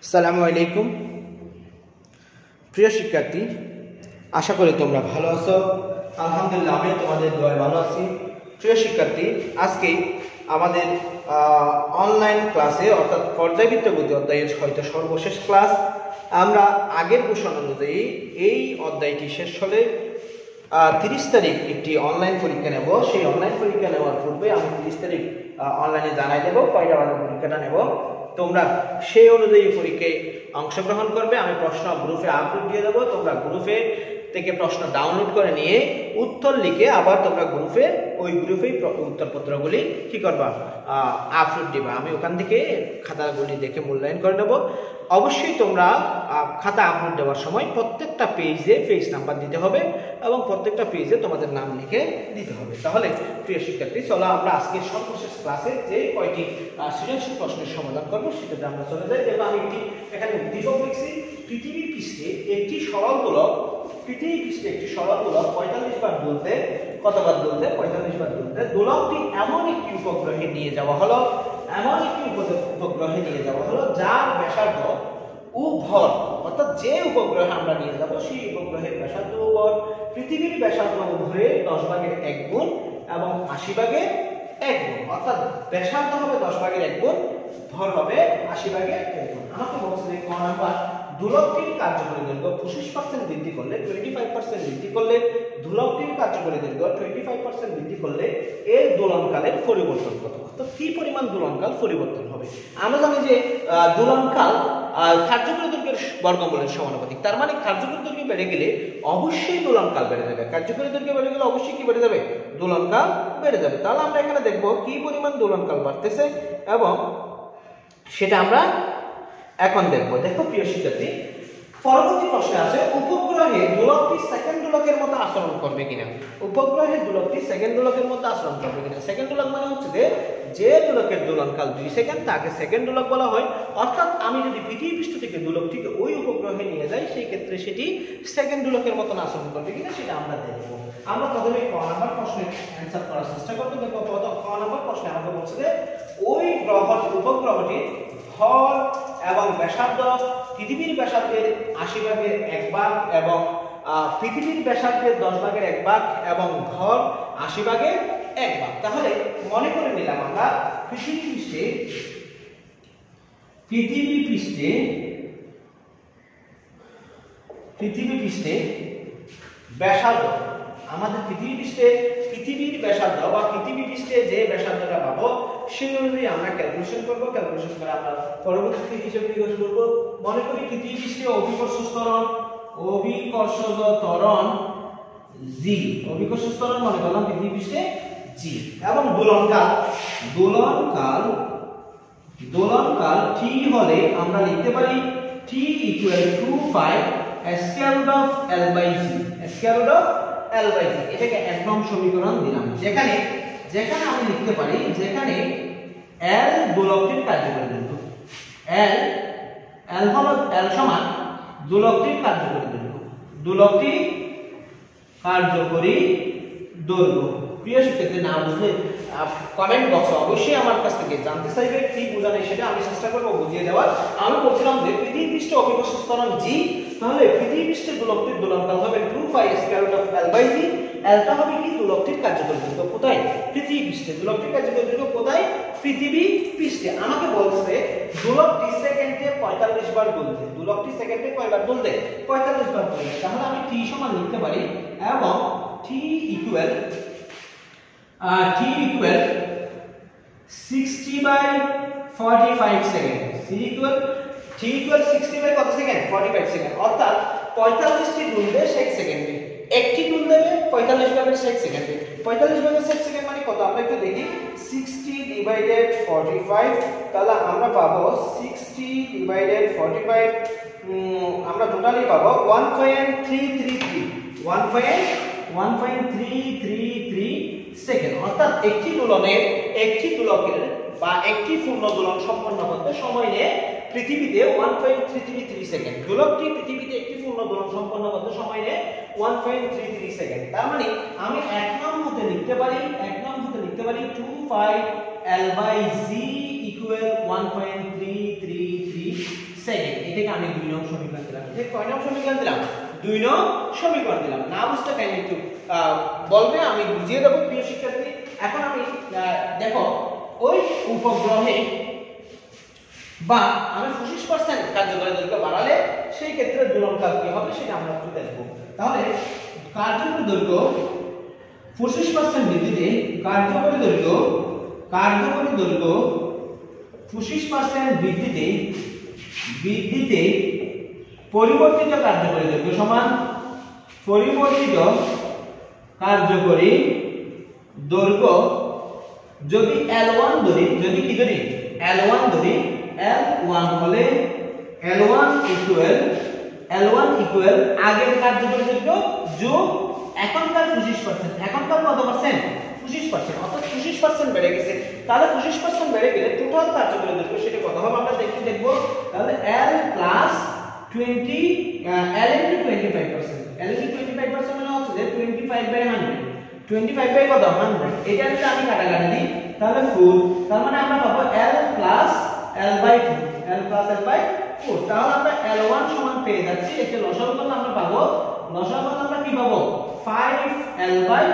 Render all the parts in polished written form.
আসসালামু আলাইকুম প্রিয় শিক্ষার্থী, আশা করি তোমরা ভালো আছো। আলহামদুলিল্লাহ, আমি তোমাদের দোয়ায় ভালো আছি। প্রিয় শিক্ষার্থী, আজকে আমাদের অনলাইন ক্লাসে অর্থাৎ পর্যায়বৃত্ত গতি অধ্যায়ের হয়তো সর্বশেষ ক্লাস। আমরা আগের ঘোষণা অনুযায়ী এই অধ্যায়টি শেষ হলে 30 তারিখ একটি অনলাইন পরীক্ষা নেব। সেই অনলাইন পরীক্ষা নেওয়ার পূর্বে আমি 30 তারিখ অনলাইনে জানাই দেবো কয়টা বাজে পরীক্ষাটা নেব। তোমরা সেই অনুযায়ী পরীক্ষায় অংশগ্রহণ করবে। আমি প্রশ্ন গ্রুপে আপলোড দিয়ে দেবো। তোমরা গ্রুপে থেকে প্রশ্ন ডাউনলোড করে নিয়ে উত্তর লিখে আবার তোমরা ওই গ্রুপেই উত্তরপত্রগুলি কি করবা, আপলোড দিবা। আমি ওখান থেকে খাতাগুলি দেখে মূল্যায়ন করে নেব। অবশ্যই তোমরা খাতা আপলোড দেওয়ার সময় প্রত্যেকটা পেজে পেজ নাম্বার দিতে হবে এবং প্রত্যেকটা পেজে তোমাদের নাম লিখে দিতে হবে। তাহলে প্রিয় শিক্ষার্থী, চলো আমরা আজকে সর্বশেষ ক্লাসে যে কয়টি সৃজনশীল প্রশ্নের সমাধান করবো সেটাতে আমরা চলে যাই। যেটা আমি এখানে উদ্দীপক লিখছি, পৃথিবীর পৃষ্ঠে একটি সরল দোলক, পৃথিবীর পৃষ্ঠে একটি সরল দোলক 45 বার দুলতে, কতবার দুলতে? 45 বার দুলতে। দোলকটি এমন একটি উপগ্রহে নিয়ে যাওয়া হলো, যার ব্যাসার্ধ ও ভর, অর্থাৎ যে উপগ্রহে আমরা নিয়ে যাব সেই উপগ্রহের ব্যাসার্ধ ও ভর পৃথিবীর ব্যাসার্ধ ও ভরের 10 ভাগের 1 গুণ এবং 80 ভাগের 1 গুণ। অর্থাৎ ব্যাসার্ধ হবে 10 ভাগের 1 গুণ, ভর হবে 80 ভাগের 1 গুণ। আমাকে বলছে যে ক নাম্বার, দোলকটির কার্যকরী দৈর্ঘ্য 25% বৃদ্ধি করলে, 25% বৃদ্ধি করলে, দোলকটির কার্যকরী দৈর্ঘ্য 25% বৃদ্ধি করলে এর দোলনকালের পরিবর্তন কত? তো কি পরিমাণ দোলনকাল পরিবর্তন হবে? আমরা জানি যে দোলনকাল কার্যকরী দৈর্ঘ্যের বর্গমূলের সমানুপাতিক। তার মানে কার্যকরী দৈর্ঘ্য বেড়ে গেলে অবশ্যই দোলনকাল বেড়ে যাবে। কার্যকরী দৈর্ঘ্য বেড়ে গেলে অবশ্যই কি বেড়ে যাবে? দোলনকাল বেড়ে যাবে। তাহলে আমরা এখানে দেখব কি পরিমাণ দোলনকাল বাড়তেছে এবং সেটা আমরা এখন দেখব। দেখো প্রিয় শিক্ষার্থী, পরবর্তী প্রশ্নে আছে উপগ্রহে দোলকটি সেকেন্ড দোলকের মতো আচরণ করবে কিনা। উপগ্রহে দোলকটি সেকেন্ড দোলকের মতো আচরণ করবে কিনা। সেকেন্ড দোলক মানে হচ্ছে যে দোলকের দোলনকাল 2 সেকেন্ড তাকে সেকেন্ড দোলক বলা হয়। অর্থাৎ আমি যদি পৃথিবী পৃষ্ঠ থেকে দোলকটিকে ওই উপগ্রহে নিয়ে যাই, সেই ক্ষেত্রে সেটি সেকেন্ড দোলকের মতো আচরণ করবে কিনা সেটা আমরা দেখব। আমরা প্রথমে ক নাম্বার প্রশ্নের অ্যানসার করার চেষ্টা করব। দেখো ক নাম্বার প্রশ্নে আমাকে বলছে যে ওই উপগ্রহটির ভর এবং ব্যাসার্ধ পৃথিবীর ব্যাসার্ধের 80 ভাগের 1 ভাগ এবং পৃথিবীর ব্যাসার্ধের 10 ভাগের 1 ভাগ এবং ভর 80 ভাগের 1 ভাগ। তাহলে মনে করে নিলাম আমরা পৃথিবী পৃষ্ঠে ব্যাসার্ধ, আমাদের পৃথিবীর ব্যাসার্ধ বা পৃথিবী পৃষ্ঠে যে ব্যাসার্ধটা পাবো সেই অনুযায়ী আমরা ক্যালকুলেশন করব। ক্যালকুলেশন করে আমরা পরবর্তীতে হিসাব নিকাশ করব। মনে করি পৃথিবী পৃষ্ঠে অভিকর্ষজ ত্বরণ জি, অভিকর্ষজ ত্বরণ মনে করলাম পৃথিবী পৃষ্ঠে জি, এবং দোলনকাল t হলে আমরা লিখতে পারি t = 5 square root of l by g, square root of l by g। এটাকে এক নং সমীকরণ দিলাম, যেখানে আমি লিখতে পারি যেখানে l দোলকটির কার্যকরী দৈর্ঘ্য, l সমান দোলকটির কার্যকরী দৈর্ঘ্য। প্রিয় শিক্ষার্থী, না বুঝলে কমেন্ট বক্সে অবশ্যই আমার কাছ থেকে জানতে চাইবে, কি বোঝানো সেটা আমি চেষ্টা করব বুঝিয়ে দেওয়ার। আমি বলছিলাম যে পৃথিবী পৃষ্ঠে অভিকর্ষজ ত্বরণ জি, তাহলে পৃথিবী পৃষ্ঠের দোলকটির দোলনকাল হবে 2π square root of l by g। এলটা হবে কি? দোলকটির কার্যকরী দৈর্ঘ্য। কোথায়? পৃথিবী পৃষ্ঠে। দোলকটির কার্যকরী দৈর্ঘ্য কোথায়? পৃথিবী পৃষ্ঠে। আমাকে বলছে দোলকটি সেকেন্ডে 45 বার দুলতে। দোলকটি সেকেন্ডে কয়বার দুলতে? 45 বার দুলতে। তাহলে আমি t সমান লিখতে পারি এবং t equal 60/45 second. t equal 60 কত সেকেন্ড? 45 সেকেন্ড। অর্থাৎ 45টি দুলবে 60 সেকেন্ডে, একটি দুল দেবে 45 ভাগের 60 সেকেন্ডে। 45 ভাগের 60 সেকেন্ড মানে কত? আমরা একটু দেখি, 60/45। তাহলে আমরা পাবো 60/45, আমরা টোটালি পাবো 1.333 সেকেন্ড। অর্থাৎ একটি দোলকের বা একটি পূর্ণ দোলন সম্পন্ন করতে সময় নেয় পৃথিবীতে 1.333 সেকেন্ড। দোলকটি পৃথিবীতে একটি পূর্ণ দোলন সম্পন্ন করতে সময় নেয় 1.33 সেকেন্ড। তার মানে আমি এক নং হতে লিখতে পারি 2π l/g = 1.333 সেকেন্ড। আমি 2 নং সমীকরণ দিলাম। ঠিক কয় নং সমীকরণ দিলাম? 2 নং সমীকরণ দিলাম। না বুঝতে কাইন্ডলি একটু বলবে, আমি বুঝিয়ে দেব প্রিয় শিক্ষার্থী। এখন আমি দেখো ওই উপগ্রহে বা আমি 25% কার্যকরী দৈর্ঘ্য বাড়ালে সেই ক্ষেত্রে দোলনকাল কি হবে সেটা আমরা একটু দেখব। তাহলে কার্যকরী দৈর্ঘ্য 25% বৃদ্ধিতে কার্যকরী দৈর্ঘ্য 25% বৃদ্ধিতে পরিবর্তিত কার্যকরী দৈর্ঘ্য সমান পরিবর্তিত কার্যকরী দৈর্ঘ্য যদি L1 ধরি, যদি কি ধরি L1 ধরি, L1 হলে L1 ইকুয়াল আগের কার্যকরী দৈর্ঘ্য যোগ এখনকার 25%। এখনকার কত পার্সেন্ট? 25%, অর্থাৎ 25% বেড়ে গেছে। তাহলে 25% বেড়ে গেলে টোটাল কার্যকরী দৈর্ঘ্য সেটা কত হবে আমরা দেখব। তাহলে L plus 20 L into 25%, L into 25% মানে হচ্ছে যে 25/100, 25 বাই কত 100। এটা যদি আমি কাটাকাটি দিই তাহলে 4, তার মানে আমরা পাবো L plus L by 4, L plus L by 4। তাহলে আমরা L1 সমান পেয়ে যাচ্ছি। এটা লসাগু করলে আমরা পাবো, লসাগু করলে আমরা কি পাবো 5L বাই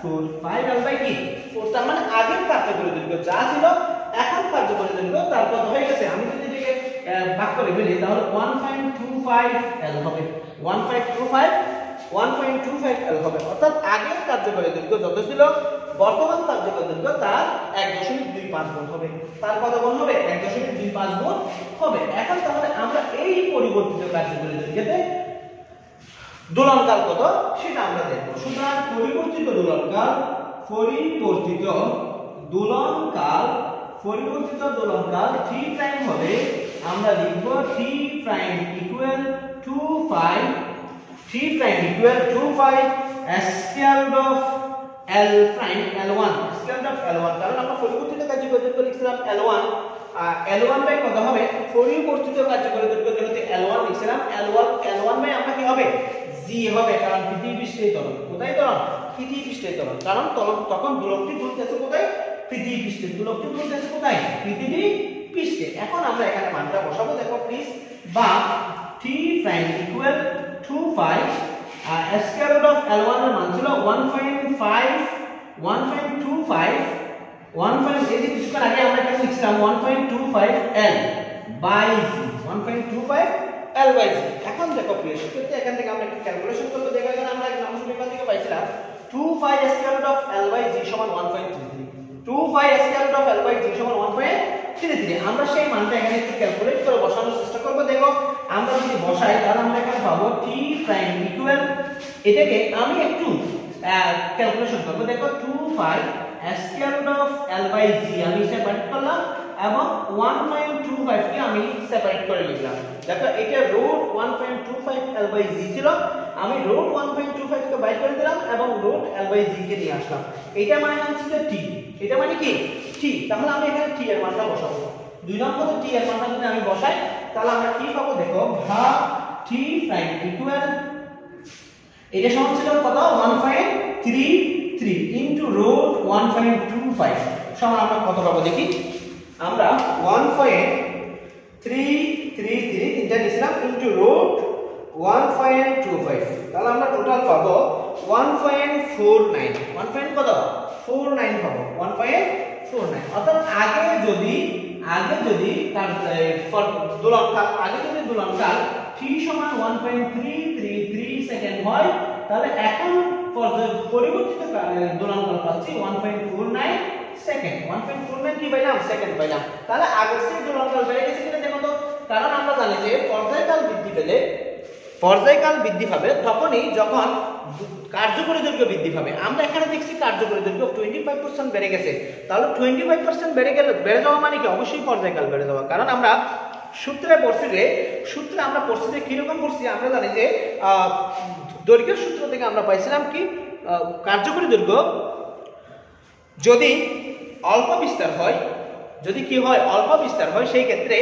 4, 5L বাই কি 4। তার মানে আগের কার্যকরী দৈর্ঘ্য যা ছিল এখন কার্যকরী দৈর্ঘ্য তার কত হয়ে গেছে। আমি যদি এটাকে ভাগ করে ফেলি তাহলে 1.25L হবে, 1.25L হবে। অর্থাৎ আগের কার্যকরী দৈর্ঘ্য যত ছিল বর্তমান কার্যকরী দৈর্ঘ্য তার 1.25 গুণ হবে। তার কত গুণ হবে? 1.25 গুণ হবে। এখন তাহলে আমরা এই পরিবর্তিত কার্যকরী দৈর্ঘ্যতে দোলনকাল কত সেটা আমরা দেখব। সুতরাং পরিবর্তিত দোলনকাল T প্রাইম হবে, আমরা লিখব T prime equal 2π square root of L prime L1, square root of L1। কারণ আমরা পরিবর্তিত কার্যকরী দৈর্ঘ্য লিখছিলাম L1, L1 বাই কত হবে পরিবর্তিত কার্যকরী দৈর্ঘ্য যেহেতু L1 লিখছিলাম, L1 বাই আমরা কি হবে g হবে, কারণ পৃথিবী পৃষ্ঠের ত্বরণ। কোথায় ত্বরণ? পৃথিবী পৃষ্ঠের ত্বরণ। কারণ তখন দোলকটি দুলতেছে কোথায়? পৃথিবী পৃষ্ঠে। দোলকটি দুলতেছে কোথায়? পৃথিবী পৃষ্ঠে। এখন আমরা এখানে মানটা বসাবো, দেখো প্লিজ। বা T prime equal 2π square root of L1 এর মান ছিল 1.25 এই যে কিছুক্ষণ আগে আমরা এখানে লিখছিলাম 1.25L by g, 1.25L by g। এখন দেখো প্রিয় শিক্ষার্থী, এখান থেকে আমরা একটু ক্যালকুলেশন করব। দেখো এখানে আমরা এক নম্বর সমীকরণ থেকে পাইছিলাম 2π square root of L by g সমান 1.33, 2π square root of L by g সমান 1.33। আমরা সেই মানটা এখানে একটু ক্যালকুলেট করে বসানোর চেষ্টা করব। দেখো আমরা যদি বসাই তাহলে আমরা এখানে পাবো T প্রাইম ইকুয়াল, এটাকে আমি একটু ক্যালকুলেশন করব। দেখো 2π square root of L by g আমি সেপারেট করলাম এবং 1.25 কে আমি সেপারেট করে লিখলাম। দেখো এটা রুট 1.25L বাই g ছিল, আমি রুট 1.25 কে বাইর করে দিলাম এবং রুট L বাই g কে নিয়ে আসলাম। এটা মানে হচ্ছে t, এটা মানে কি t। তাহলে আমি এখানে t এর মানটা বসাবো। 2 নম্বরে t এর মানটা যদি আমি বসাই তাহলে আমরা কি পাবো? দেখো ভাগ T প্রাইম ইকুয়াল, এটা সমান ছিল কত 1.33 ইনটু রুট 1.25 সমান আমরা কত পাবো দেখি। আমরা 1.333 তিনটা দিছিলাম ইনটু রুট 1.25, তাহলে আমরা টোটাল পাবো 1.49, 1. কত 49 পাবো, 1.49। অর্থাৎ আগে যদি দোলনকাল t সমান 1.333 সেকেন্ড হয়, তাহলে এখন পরিবর্তিত দোলনকাল পাচ্ছি 1.49 সেকেন্ড। 1.49 কি পাইলাম? সেকেন্ড পাইলাম। তাহলে আগের চেয়ে দোলনকাল বেড়ে গেছে কিনা দেখো তো। কারণ আমরা জানি যে পর্যায়কাল বৃদ্ধি পাবে তখনই যখন কার্যকরী দৈর্ঘ্য বৃদ্ধি পাবে। আমরা এখানে দেখছি কার্যকরী দৈর্ঘ্য 25% বেড়ে গেছে। তাহলে 25% বেড়ে যাওয়া মানে কি? অবশ্যই পর্যায়কাল বেড়ে যাওয়া। কারণ আমরা সূত্রে আমরা পড়ছি যে কিরকম পড়ছি, আমরা জানি যে দৈর্ঘ্যের সূত্র থেকে আমরা পাইছিলাম কি কার্যকরী দৈর্ঘ্য যদি অল্প বিস্তার হয়, সেই ক্ষেত্রে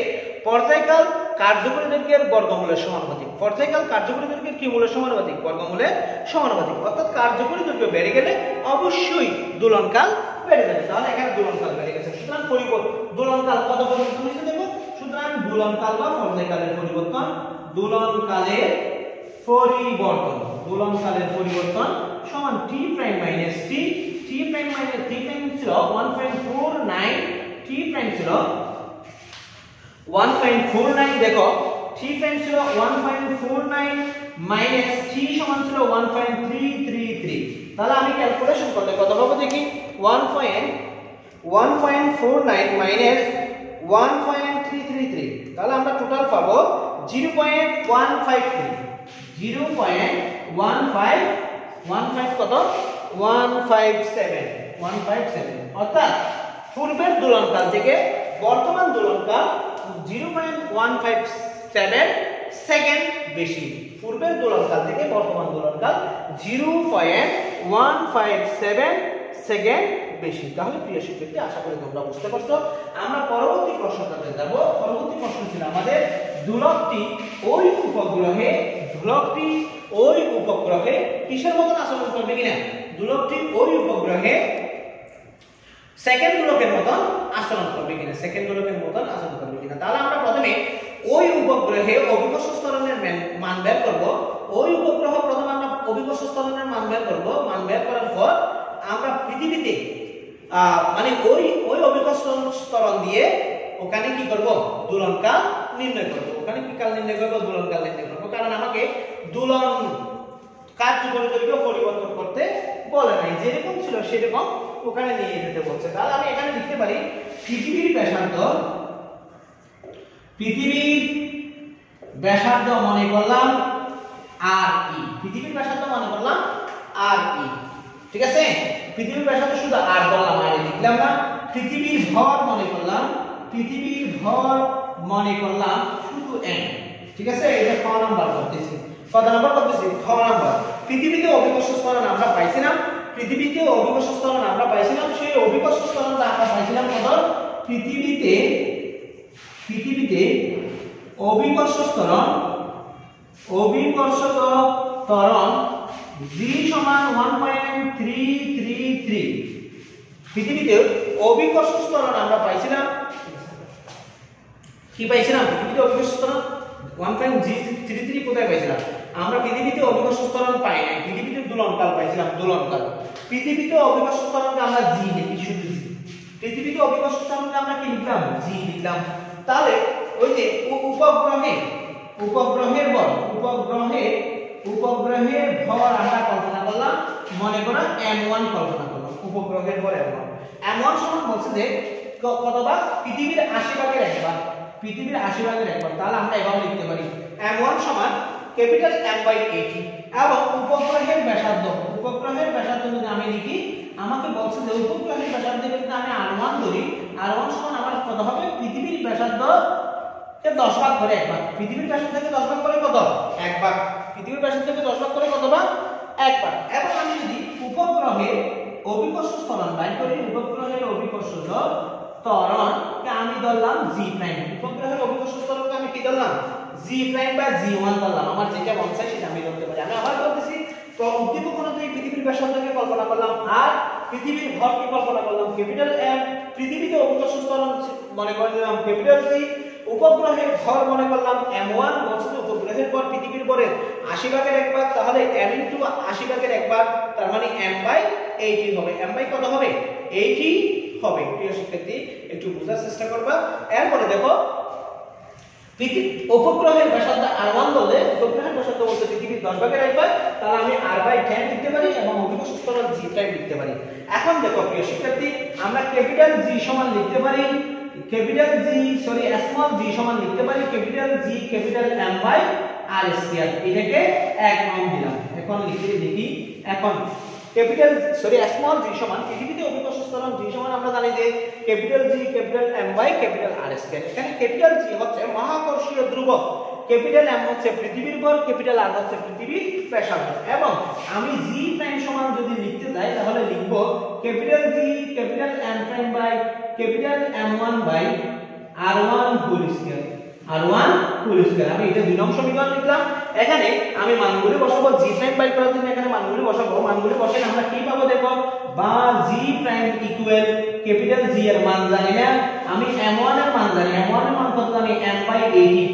পর্যায়কাল কার্যকরী দৈর্ঘ্যের বর্গমূলের সমানুপাতিক। পর্যায়কাল কার্যকরী দৈর্ঘ্যের কি মূলের সমানুপাতিক? বর্গমূলের সমানুপাতিক। অর্থাৎ কার্যকরী দৈর্ঘ্য বেড়ে গেলে অবশ্যই দোলনকাল বেড়ে যাবে। তাহলে এখানে দোলনকাল বেড়ে গেছে। সুতরাং দোলনকাল কত পর্যন্ত হয়েছে দেখো। সুতরাং 2 দোলনকাল বা পর্যায়কালের পরিবর্তন, দোলনকালের পরিবর্তন, দোলনকালের পরিবর্তন সমান t prime minus t, t prime ছিল 1.49, t প্রাইম ছিল 1.49, দেখো t প্রাইম ছিল 1.49 মাইনাস t সমান ছিল 1.333। তাহলে আমি ক্যালকুলেশন করলে কত পাবো দেখি, 1.49 মাইনাস 1.333, তাহলে আমরা টোটাল পাবো 0.153, 0.15 কত 157, অর্থাৎ পূর্বের দোলনকাল থেকে বর্তমান দোলনকাল 0.157 সেকেন্ড বেশি, পূর্বের দোলনকাল থেকে বর্তমান দোলনকাল 0.157 সেকেন্ড বেশি। তাহলে প্রিয় শিক্ষার্থী, আশা করি তোমরা বুঝতে পারছো। আমরা পরবর্তী প্রশ্নটাতে যাব। পরবর্তী প্রশ্ন ছিল আমাদের দোলকটি ওই উপগ্রহে কিসের মতন আচরণ করবে কিনা, দোলকটি ওই উপগ্রহে সেকেন্ড দোলকের মতন আচরণ করবে কিনা, তাহলে আমরা প্রথমে ওই উপগ্রহে অভিকর্ষ ত্বরণের মান বের করব। ওই উপগ্রহ প্রথমে আমরা অভিকর্ষ ত্বরণের মান বের করব। মান বের করার পর আমরা পৃথিবীতে মানে ওই অভিকর্ষ ত্বরণ দিয়ে ওখানে কি করব, দোলনকাল নির্ণয় করব। ওখানে কি কাল নির্ণয় করব, দোলনকাল নির্ণয় করব, কারণ আমাকে দোলন কার্যপরিধি পরিবর্তন করতে বলে নাই, যেরকম ছিল সেরকম ওখানে নিয়ে যেতে বলছে। তাহলে আমি এখানে লিখতে পারি পৃথিবীর ব্যাসার্ধ মনে করলাম আর ই, পৃথিবীর ব্যাসার্ধ মনে করলাম আর ই, ঠিক আছে। পৃথিবীর ব্যাসার্ধ শুধু আর বললাম, আর লিখলাম না। পৃথিবীর ভর মনে করলাম শুধু n, ঠিক আছে। এটা খ নাম্বার করতেছি, কত নাম্বার করতেছি, খ নাম্বার। পৃথিবীতে অভিকর্ষ ত্বরণ আমরা পাইছিলাম, সেই অভিকর্ষ ত্বরণটা আমরা পাইছিলাম কত, পৃথিবীতে অভিকর্ষ ত্বরণ g সমান 1.333। পৃথিবীতে অভিকর্ষ ত্বরণ আমরা পাইছিলাম, কি পাইছিলাম, পৃথিবীতে অভিকর্ষ ত্বরণ 1.33 কোথায় পাইছিলাম আমরা, পৃথিবীতে অভিকর্ষ ত্বরণ পাই নাই, পৃথিবীতে দোলনকাল পাইছিলাম, দোলনকাল। পৃথিবীতে অভিকর্ষ ত্বরণকে আমরা g লিখি, শুধু g। পৃথিবীতে অভিকর্ষ ত্বরণকে আমরা কি লিখলাম, g লিখলাম। তাহলে ওই যে উপগ্রহের ভর আমরা কল্পনা করলাম, মনে করো m1 কল্পনা করলাম, উপগ্রহের ভর m1 সমান বলছে যে কতবার, পৃথিবীর 80 ভাগের 1 ভাগ, তাহলে আমরা এভাবে লিখতে পারি m1 সমান ক্যাপিটাল M/80 এবং উপগ্রহের ব্যাসার্ধ যদি আমি লিখি, আমাকে বলছে যে উপগ্রহের ব্যাসার্ধ যদি আমি r1 ধরি, r1 সমান আমার কত হবে, পৃথিবীর ব্যাসার্ধ কে 10 ভাগ করে 1 ভাগ, পৃথিবীর ব্যাসার্ধ থেকে 10 ভাগ করে কত, 1 ভাগ, পৃথিবীর ব্যাসার্ধ থেকে 10 ভাগ করে কত ভাগ, 1 ভাগ। এবং আমি যদি উপগ্রহের অভিকর্ষ ত্বরণ বাইর করি, উপগ্রহের অভিকর্ষ ত্বরণকে আমি ধরলাম g প্রাইম, উপগ্রহের অভিকর্ষ ত্বরণকে আমি কি ধরলাম, g প্রাইম বা g1 ধরলাম, আমার যেটা মন চাই সেটা আমি ধরতে পারি। আমি আবার বলতেছি, উদ্দীপক অনুযায়ী পৃথিবীর ব্যাসার্ধকে কল্পনা করলাম আর পৃথিবীর ভরকে কল্পনা করলাম ক্যাপিটাল M, পৃথিবীতে অভিকর্ষ ত্বরণ মনে করে নিলাম ক্যাপিটাল C, উপগ্রহের ভর মনে করলাম m1, বলছে উপগ্রহের ভর পৃথিবীর ভরের 80 ভাগের 1 ভাগ, তাহলে m * 80 ভাগের 1 ভাগ, তার মানে m/80 হবে, m কত হবে, 80 হবে। প্রিয় শিক্ষার্থী, একটু বোঝার চেষ্টা করবা। এরপরে দেখো, উপগ্রহের ব্যাসার্ধ r1 বললে, উপগ্রহের ব্যাসার্ধ বলতে পৃথিবীর 10 ভাগের 1 ভাগ, তাহলে আমি r/10 লিখতে পারি এবং অভিকর্ষ ত্বরণ g প্রাইম লিখতে পারি। এখন দেখো প্রিয় শিক্ষার্থী, আমরা ক্যাপিটাল G সমান লিখতে পারি, স্মল g সমান লিখতে পারি ক্যাপিটাল G ক্যাপিটাল M/r², এটাকে 1 নং দিলাম। এখন লিখি, এখন স্মল g সমান পৃথিবীতে অভিকর্ষ ত্বরণ g সমান আমরা জানি যে ক্যাপিটাল G ক্যাপিটাল M/r²। এখানে ক্যাপিটাল G হচ্ছে মহাকর্ষীয় ধ্রুবক, ক্যাপিটাল M হচ্ছে পৃথিবীর ভর, ক্যাপিটাল R হচ্ছে পৃথিবীর ব্যাসার্ধ। এবং আমি g প্রাইম সমান যদি লিখতে যাই, তাহলে লিখব capital G capital M prime by capital M1 by R1 whole square, আমি এটা 2 নং সমীকরণ লিখলাম। এখানে আমি মানগুলি বসাবো, g প্রাইম বাই করার জন্য এখানে মানগুলি বসাবো, মানগুলি বসালে আমরা কি পাবো দেখো, বা g prime equal capital G এর মান জানি না, আমি m1 এর মান জানি, m1 এর মান কত জানি, m/10 80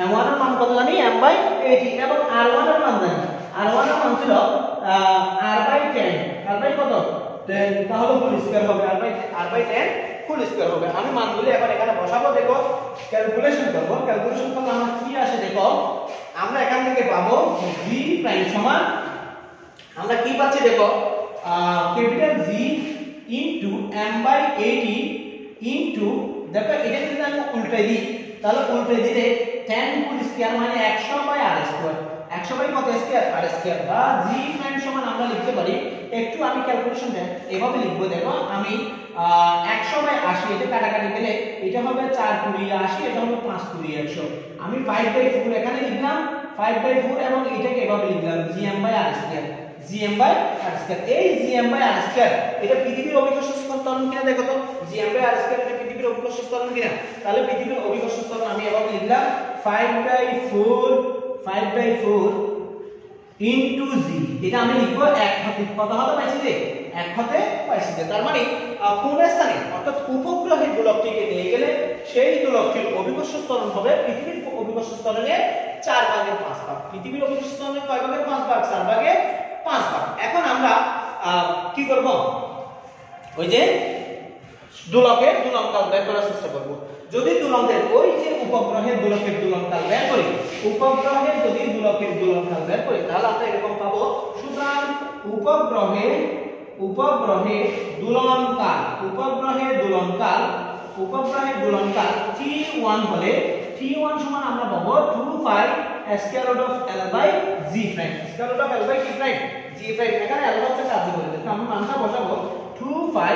m1 এর মান কত জানি m/80 এবং r1 এর মান জানি r1 এর মান ছিল r/10 r/ কত 10 তাহলে ফুল স্কয়ার হবে r/10 ফুল স্কয়ার হবে আমি মানগুলি এখন এখানে বসাবো দেখো ক্যালকুলেশন করব ক্যালকুলেশন করলে আমার কি আসে দেখো আমরা এখান থেকে পাবো g প্রাইম সমান আমরা কি পাচ্ছি দেখো capital G into m/80 into দেখো এটা যদি আমি উল্টাই দিই তাহলে উল্টাই দিলে 10 ফুল স্কয়ার মানে 100/r স্কয়ার 100 কত স্কয়ার r স্কয়ার বা G প্রাইম সমান আমরা লিখতে পারি একটু আমি ক্যালকুলেশন এভাবে লিখবো দেখো আমি 100/80 এটা কাটাকাটি দিলে এটা হবে 4 20 80 এটা হবে 5 20 100 আমি 5/4 এখানে লিখলাম 5/4 এবং এটাকে এভাবে লিখলাম gm/r স্কয়ার gm/r স্কয়ার এই gm/r স্কয়ার এটা পৃথিবীর অভিকর্ষ ত্বরণ কিনা দেখো তো gm/r স্কয়ার এটা পৃথিবীর অভিকর্ষ ত্বরণ কিনা তাহলে পৃথিবীর অভিকর্ষ ত্বরণ আমি এভাবে লিখলাম 5/4 ইনটু g এটা আমি লিখব এক হাতে কত হাতে পাইছি যে এক হাতে পাইছি যে তার মানে কোন স্থানে অর্থাৎ উপগ্রহের গোলকটিকে নিয়ে গেলে সেই গোলকটির অভিকর্ষ ত্বরণ হবে পৃথিবীর অভিকর্ষ ত্বরণের 4 ভাগের 5 ভাগ পৃথিবীর অভিকর্ষ ত্বরণের কয় ভাগের 5 ভাগ 4 ভাগের 5 ভাগ এখন আমরা কি করব ওই যে দোলকের দোলনকাল বের করার চেষ্টা করব যদি দোলকের ওই যে উপগ্রহের দোলকের দোলনকাল বের করি উপগ্রহের যদি দোলকের দোলনকাল বের করি তাহলে আমরা এরকম পাবো সুতরাং উপগ্রহের দোলনকাল t1 হলে t1 সমান আমরা পাবো 2 pi square root of l by g prime square root of l by g prime g prime এখানে l হচ্ছে কার্যকরী তো আমরা মানটা বসাবো 2 pi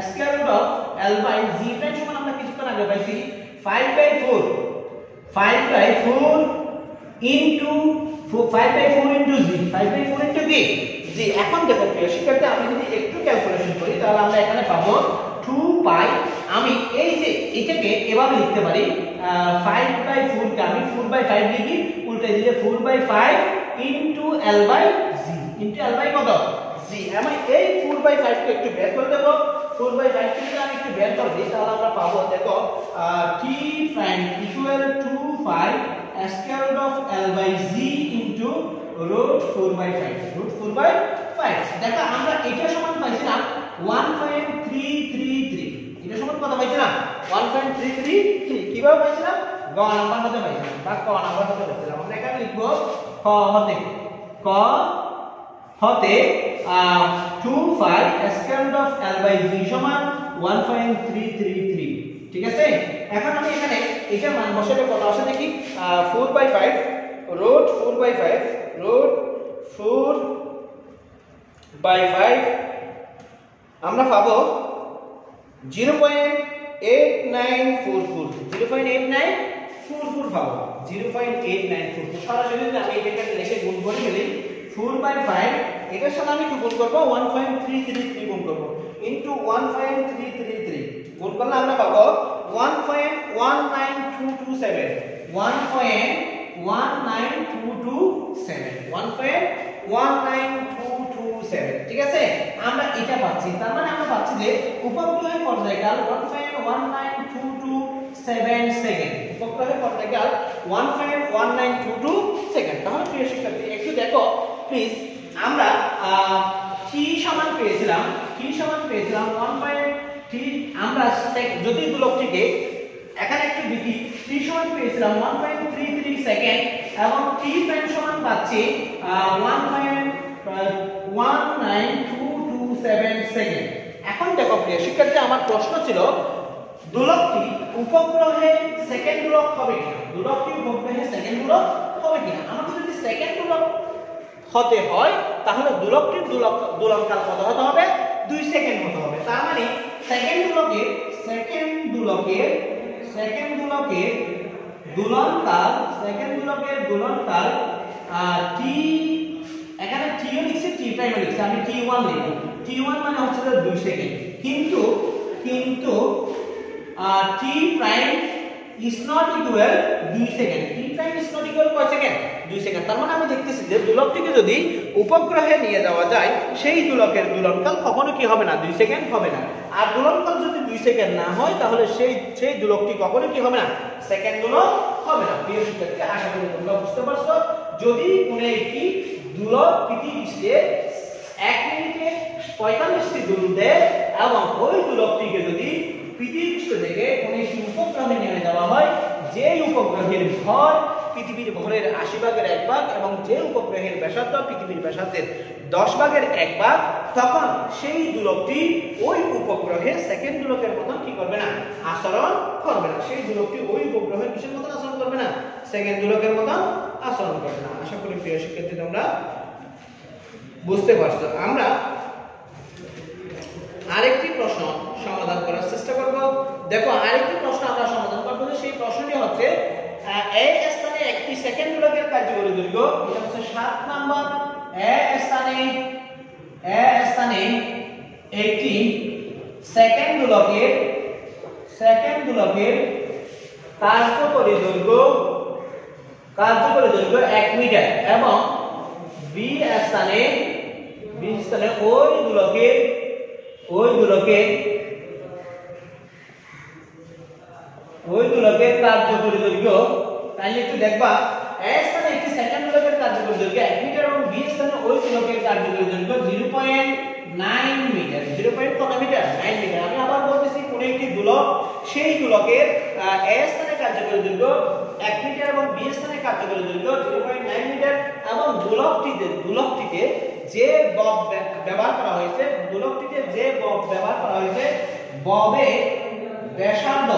square root of l by g prime সমান আমরা কিছুক্ষণ আগে পাইছি 5/4 into g 5/4 into g এখন দেখো প্রিয় শিক্ষার্থী আমি যদি একটু ক্যালকুলেশন করি তাহলে আমরা এখানে পাবো 2 pi আমি এই যে এটাকে এভাবে লিখতে পারি 5/4 কে আমি 4/5 লিখি উল্টে দিলে 4/5 into l by g into l by কত g আমি এই 4/5 কে একটু বের করে দেব 4/5 কে যদি আমি একটু বের করে দিই তাহলে আমরা পাবো দেখো t prime equal 2 pi square root of l by g into root 4/5 দেখো আমরা এটা সমান পাইছিলাম 1.333 এটা সমান কত পাইছিলাম 1.333 কিভাবে পাইছিলাম গ নাম্বার হতে পাইছিলাম বা ক নাম্বার হতে পাইছিলাম আমরা এখানে লিখব ক হতে 2 pi square root of l by g সমান 1.333 ঠিক আছে এখন আমি এখানে এটা মান বসালে কত আসে দেখি 4/5 root 4/5 আমরা পাবো 0.8944 পাবো 0.8944 সরাসরি যদি আমি এটাকে লিখে গুণ করে ফেলি 4/5 এটার সাথে আমি গুণ করব 1.333 গুণ করব ইনটু 1.333 গুণ করলে আমরা পাবো 1.19227 ঠিক আছে আমরা এটা পাচ্ছি তার মানে আমরা পাচ্ছি যে উপগ্রহের পর্যায়কাল 1.19227 সেকেন্ড উপগ্রহের পর্যায়কাল 1.1922 সেকেন্ড তাহলে প্রিয় শিক্ষার্থী একটু দেখো প্লিজ আমরা কি সমান পেয়েছিলাম 1.3 আমরা যদি গোলকটিকে এখানে একটু দেখি t সমান পেয়েছিলাম 1.33 সেকেন্ড এবং t প্রাইম সমান পাচ্ছি 1.19227 সেকেন্ড এখন দেখো প্রিয় শিক্ষার্থী আমার প্রশ্ন ছিল দোলকটি উপগ্রহে সেকেন্ড দোলক হবে কিনা আমাদের যদি সেকেন্ড দোলক হতে হয় তাহলে দোলকটির দোলনকাল কত হতে হবে 2 সেকেন্ড হতে হবে তার মানে সেকেন্ড দোলকের দোলনকাল t এখানে t ও লিখছি t প্রাইম লিখছি আমি t1 লিখব t1 মানে হচ্ছে 2 সেকেন্ড কিন্তু t prime is not equal 2 second. T prime is not equal কয় সেকেন্ড? 2 সেকেন্ড। তার মানে আমি দেখতেছি যে দোলকটিকে যদি উপগ্রহে নিয়ে যাওয়া যায় সেই দোলকের দোলনকাল কখনো কি হবে না? 2 সেকেন্ড হবে না। আর দোলনকাল যদি 2 সেকেন্ড না হয় তাহলে সেই দোলকটি কখনো কি হবে না? সেকেন্ড দোলক হবে না। প্রিয় শিক্ষার্থী, আশা করি তোমরা বুঝতে পারছো। যদি কোনো একটি দোলক পৃথিবীতে 1 মিনিটে 45টি দোলন দেয় এবং ওই দোলকটিকে যদি পৃথিবীপৃষ্ঠ থেকে কোনো একটি উপগ্রহে নিয়ে যাওয়া হয়, যে উপগ্রহের ভর পৃথিবীর ভরের 80 ভাগের 1 ভাগ এবং যে উপগ্রহের ব্যাসার্ধ পৃথিবীর ব্যাসার্ধের 10 ভাগের 1 ভাগ, তখন সেই দোলকটি ওই উপগ্রহে সেকেন্ড দোলকের মতন কি করবে না? আচরণ করবে না। সেই দোলকটি ওই উপগ্রহের কিসের মতন আচরণ করবে না? সেকেন্ড দোলকের মতন আচরণ করবে না। আশা করি প্রিয় শিক্ষার্থী তোমরা বুঝতে পারছো। আমরা আরেকটি প্রশ্ন সমাধান করার চেষ্টা করব। দেখো, আরেকটি প্রশ্ন আমরা সমাধান করব। সেই প্রশ্নটি হচ্ছে এই স্থানে একটি সেকেন্ড দোলকের কার্যকরী দৈর্ঘ্য, এটা হচ্ছে 7 নাম্বার। এই স্থানে একটি সেকেন্ড দোলকের কার্যকরী দৈর্ঘ্য 1 মিটার এবং বি স্থানে ওই দোলকের কার্যকরী দৈর্ঘ্য, তাহলে একটু দেখবা এ স্থানে একটি সেকেন্ড দোলকের কার্যকরী দৈর্ঘ্য 1 মিটার এবং বি স্থানে ওই দোলকের কার্যকরী দৈর্ঘ্য 0.9 মিটার। 0.9 মিটার। আমি আবার বলতেছি, কোন একটি দোলক, সেই দোলকের এ স্থানে কার্যকরী দৈর্ঘ্য 1 মিটার এবং বি স্থানে কার্যকরী দৈর্ঘ্য 0.9 মিটার এবং দোলকটিতে যে বব ব্যবহার করা হয়েছে, ববের ব্যাসার্ধ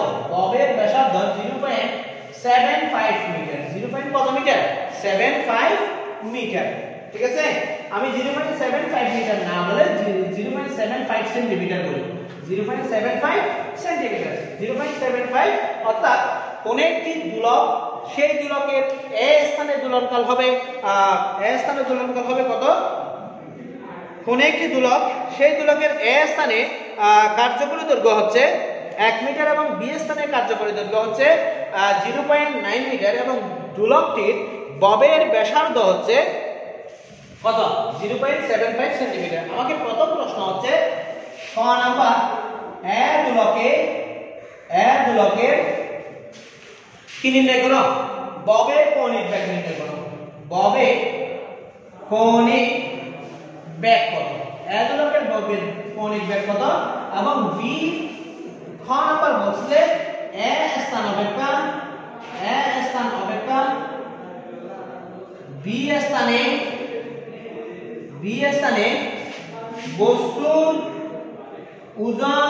0.75 মিটার। 0.75 মিটার। ঠিক আছে, আমি 0.75 মিটার না বলে 0.75 সেন্টিমিটার বলি। 0.75 সেন্টিমিটার। 0.75 অর্থাৎ কোন একটি দোলক, সেই দোলকের এ স্থানে দোলনকাল হবে কত? কোন একটি দোলক, সেই দোলকের এ স্থানে কার্যকরী দৈর্ঘ্য হচ্ছে 1 মিটার এবং বি স্থানে কার্যকরী দৈর্ঘ্য হচ্ছে 0.9 মিটার এবং দোলকটির ববের ব্যাসার্ধ হচ্ছে কত? 0.75 সেন্টিমিটার। আমাকে প্রথম প্রশ্ন হচ্ছে ক নাম্বার, এ দোলকের কি নির্ণয় করো? ববের কৌণিক বেগ নির্ণয় করো। ববের কৌণিক বেগ কত? এ দোলকের ববের কৌণিক বেগ কত? এবং বি খ নাম্বার বলছে এ স্থান অপেক্ষা বি স্থানে বস্তুর ওজন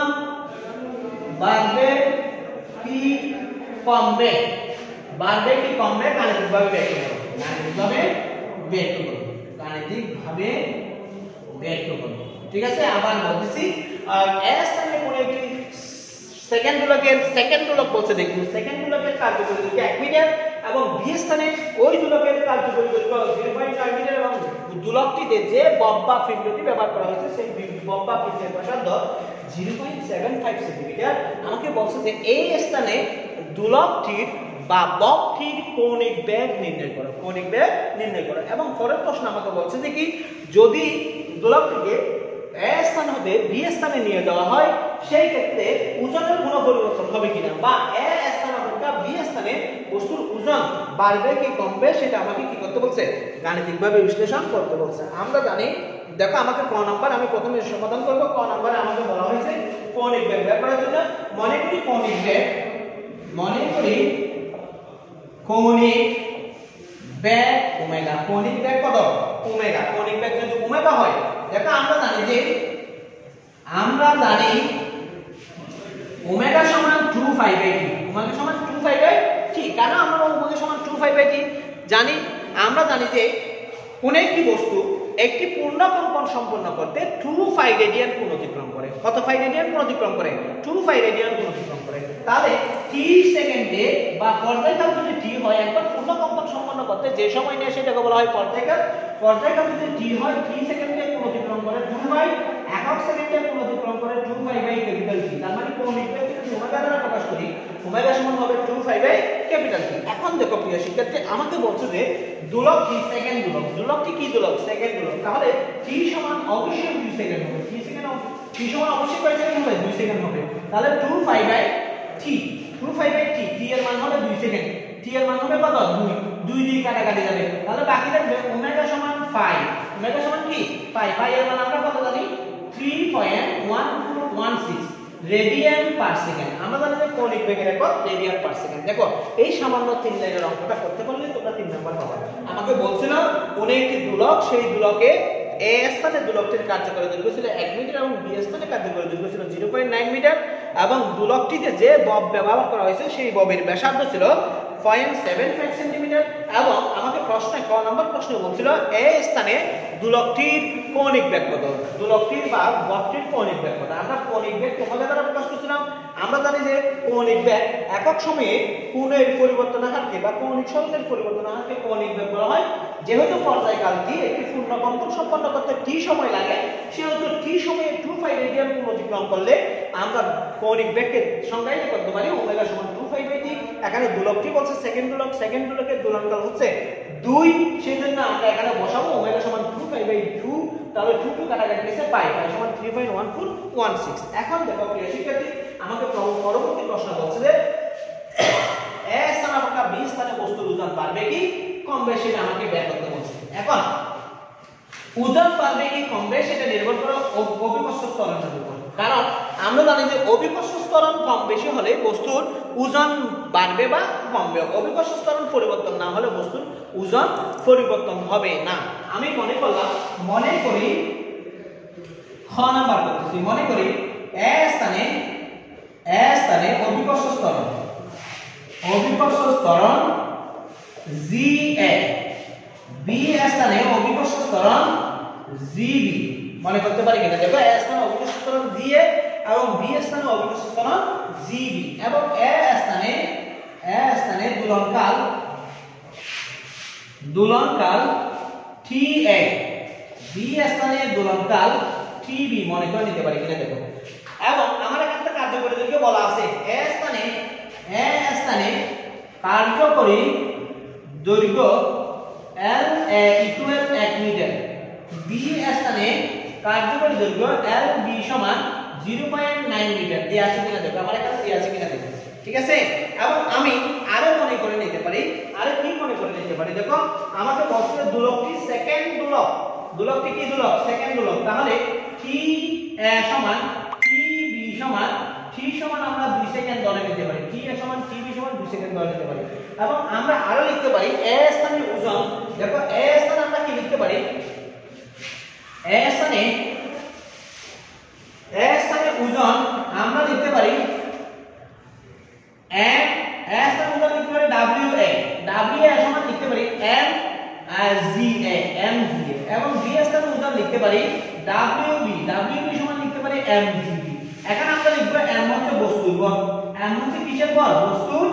বাড়বে কি কমবে? গাণিতিকভাবে ব্যক্ত করব। ঠিক আছে, আবার বলতেছি, এ স্থানে কোন একটি সেকেন্ড দোলক বলছে, দেখুন সেকেন্ড দোলকের কার্যকরী দৈর্ঘ্য 1 মিটার এবং বি স্থানে ওই দোলকের কার্যকরী দৈর্ঘ্য 0.9 মিটার এবং দোলকটিতে যে বব বা পিণ্ডটি ব্যবহার করা হয়েছে সেই বব বা পিণ্ডের ব্যাসার্ধ 0.75 সেন্টিমিটার। আমাকে বলছে যে এই স্থানে দোলকটির বা ববটির কৌণিক বেগ নির্ণয় করো। এবং পরের প্রশ্ন আমাকে বলছে যে কি, যদি দোলকটিকে এ স্থান হতে বি স্থানে নিয়ে যাওয়া হয়, সেই ক্ষেত্রে ওজনের কোনো পরিবর্তন হবে কিনা, বা এ স্থান অপেক্ষা বি স্থানে বস্তুর ওজন বাড়বে কি কমবে, সেটা আমাকে কি করতে বলছে? গাণিতিকভাবে বিশ্লেষণ করতে বলছে। আমরা জানি, দেখো আমাকে ক নাম্বার, আমি প্রথমে সমাধান করব। ক নাম্বারে আমাকে বলা হয়েছে কৌণিক বেগ বের করার জন্য। মনে করি কৌণিক বেগ ওমেগা। কৌণিক বেগ কত? ওমেগা। কৌণিক বেগ যদি ওমেগা হয়, দেখো আমরা জানি ওমেগা সমান 2π/t। ওমেগা সমান 2π/t। কেন আমরা ওমেগা সমান 2π/t জানি? আমরা জানি যে কোন একটি বস্তু একটি পূর্ণ কম্পন সম্পন্ন করতে 2π রেডিয়ান কোণ অতিক্রম করে। কত π রেডিয়ান কোণ অতিক্রম করে? 2π রেডিয়ান কোণ অতিক্রম করে। তাহলে t সেকেন্ডে বা পর্যায়কাল যদি t হয়, একবার পূর্ণ কম্পন সম্পন্ন করতে যে সময় নেয় সেটাকে বলা হয় পর্যায়কাল। পর্যায়কাল যদি t হয়, t সেকেন্ডে কোণ অতিক্রম করে 2π একক সেকেন্ডে কোণ অতিক্রম করে 2 পাই বাই ক্যাপিটাল টি। তার মানে কৌণিক বেগ যদি ওমেগা দ্বারা প্রকাশ করি, ওমেগা সমান হবে 2 পাই বাই ক্যাপিটাল টি। এখন দেখো প্রিয় শিক্ষার্থী, আমাকে বলছে যে দোলক কি সেকেন্ড দোলক, দোলকটি কি দোলক সেকেন্ড দোলক, তাহলে টি সমান অবশ্যই 2 সেকেন্ড হবে। টি সেকেন্ড টি সমান অবশ্যই কয় সেকেন্ড হবে 2 সেকেন্ড হবে। তাহলে 2 pi by T, 2 pi by T, টি এর মান হবে 2 সেকেন্ড, টি এর মান হবে কত 2, 2 দিয়ে কাটাকাটি যাবে, তাহলে বাকি থাকবে ওমেগা সমান 5, ওমেগা সমান কি 5, 5 এর মান আমরা কত জানি 3.1416 রেডিয়ান পার সেকেন্ড। আমরা জানি যে কৌণিক বেগের একক রেডিয়ান পার সেকেন্ড। দেখো এই সামান্য 3 লাইনের অঙ্কটা করতে পারলে তোমরা 3 নাম্বার পাবে। আমাকে বলছিল কোন একটি দোলক, সেই দোলকে এ স্থানে দোলকটির কার্যকরী দৈর্ঘ্য ছিল 1 মিটার এবং বি স্থানে কার্যকরী দৈর্ঘ্য ছিল 0.9 মিটার এবং দোলকটিতে যে বব ব্যবহার করা হয়েছে সেই ববের ব্যাসার্ধ ছিল 0.75 সেন্টিমিটার। এবং আমাকে প্রশ্নে ক নম্বর প্রশ্নে বলছিল এ স্থানে দোলকটির কৌণিক বেগ কত, দোলকটির বা ববটির কৌণিক বেগ কত। আমরা কৌণিক বেগ তোমাদের দ্বারা প্রকাশ করছিলাম। আমরা জানি যে কৌণিক বেগ একক সময়ে কোণের পরিবর্তনের হারকে বা কৌণিক সরণের পরিবর্তনের হারকে কৌণিক বেগ বলা হয়। যেহেতু পর্যায়কালটি একটি পূর্ণ কম্পন সম্পন্ন করতে টি সময় লাগে, সেহেতু টি সময়ে 2 পাই রেডিয়ান কোণ অতিক্রম করলে আমরা কৌণিক বেগকে সংজ্ঞায়িত করতে পারি ওমেগা সমান 2 পাই বাই টি। এখানে দোলকটি বলছে সেকেন্ড দোলক, সেকেন্ড দোলকের দোলনকাল হচ্ছে 2, সেজন্য আমরা এখানে বসাবো ওমেগা সমান 2 পাই বাই 2, তাহলে 2 2 কাটাকাটি গেছে পাই, পাই সমান 3.1416। এখন দেখো প্রিয় শিক্ষার্থী, আমাকে পরবর্তী প্রশ্ন বলছে যে এ স্থানে অপেক্ষা বি স্থানে বস্তুর ওজন বাড়বে কি কমবে সেটা আমাকে বের করতে বলছে। এখন ওজন বাড়বে কি কমবে সেটা নির্ভর করে অভিকর্ষ ত্বরণের উপর। কারণ আমরা জানি যে অভিকর্ষ ত্বরণ কম বেশি হলে বস্তুর ওজন বাড়বে বা কমবে, অভিকর্ষ ত্বরণ পরিবর্তন না হলে বস্তুর ওজন পরিবর্তন হবে না। আমি মনে করি খ নাম্বার করতেছি, মনে করি এ স্থানে অভিকর্ষ ত্বরণ GA, বি স্থানে অভিকর্ষ ত্বরণ GB মনে করতে পারি কিনা। দেখো এ স্থানে অভিকর্ষ ত্বরণ GA এবং বি স্থানে অভিকর্ষ ত্বরণ GB এবং এ স্থানে দোলনকাল TA, বি স্থানে দোলনকাল TB মনে করে নিতে পারি কিনা দেখো। এবং আমার এখান থেকে কার্যকরী দৈর্ঘ্য বলা আছে এ স্থানে কার্যকরী দৈর্ঘ্য L ইকুয়াল 1 মিটার, বি স্থানে কার্যকরী দৈর্ঘ্য LB সমান 0.9 মিটার। দিয়ে আছে কিনা দেখো, আমার এখানে দিয়ে আছে কিনা দেখো, ঠিক আছে। এবং আমি আরো মনে করে নিতে পারি, আরে কি মনে করে নিতে পারি দেখো, আমাকে বলছে দোলকটি সেকেন্ড দোলক, দোলকটি কি দোলক সেকেন্ড দোলক, তাহলে টি সমান টিবি সমান টি সমান আমরা 2 সেকেন্ড ধরে নিতে পারি, টি সমান টিবি সমান 2 সেকেন্ড ধরে নিতে পারি। এবং আমরা আরো লিখতে পারি এ স্থানের ওজন, দেখো এ স্থানে আমরা কি লিখতে পারি, এ স্থানে ওজন আমরা লিখতে পারি এ স্থানে ওজন লিখতে পারি WA সমান লিখতে পারি MGA এবং বি স্থানে ওজন লিখতে পারি WB সমান লিখতে পারি MGB। এখন আমরা লিখব m হচ্ছে বস্তুর ভর, m হচ্ছে কিসের ভর, বস্তুর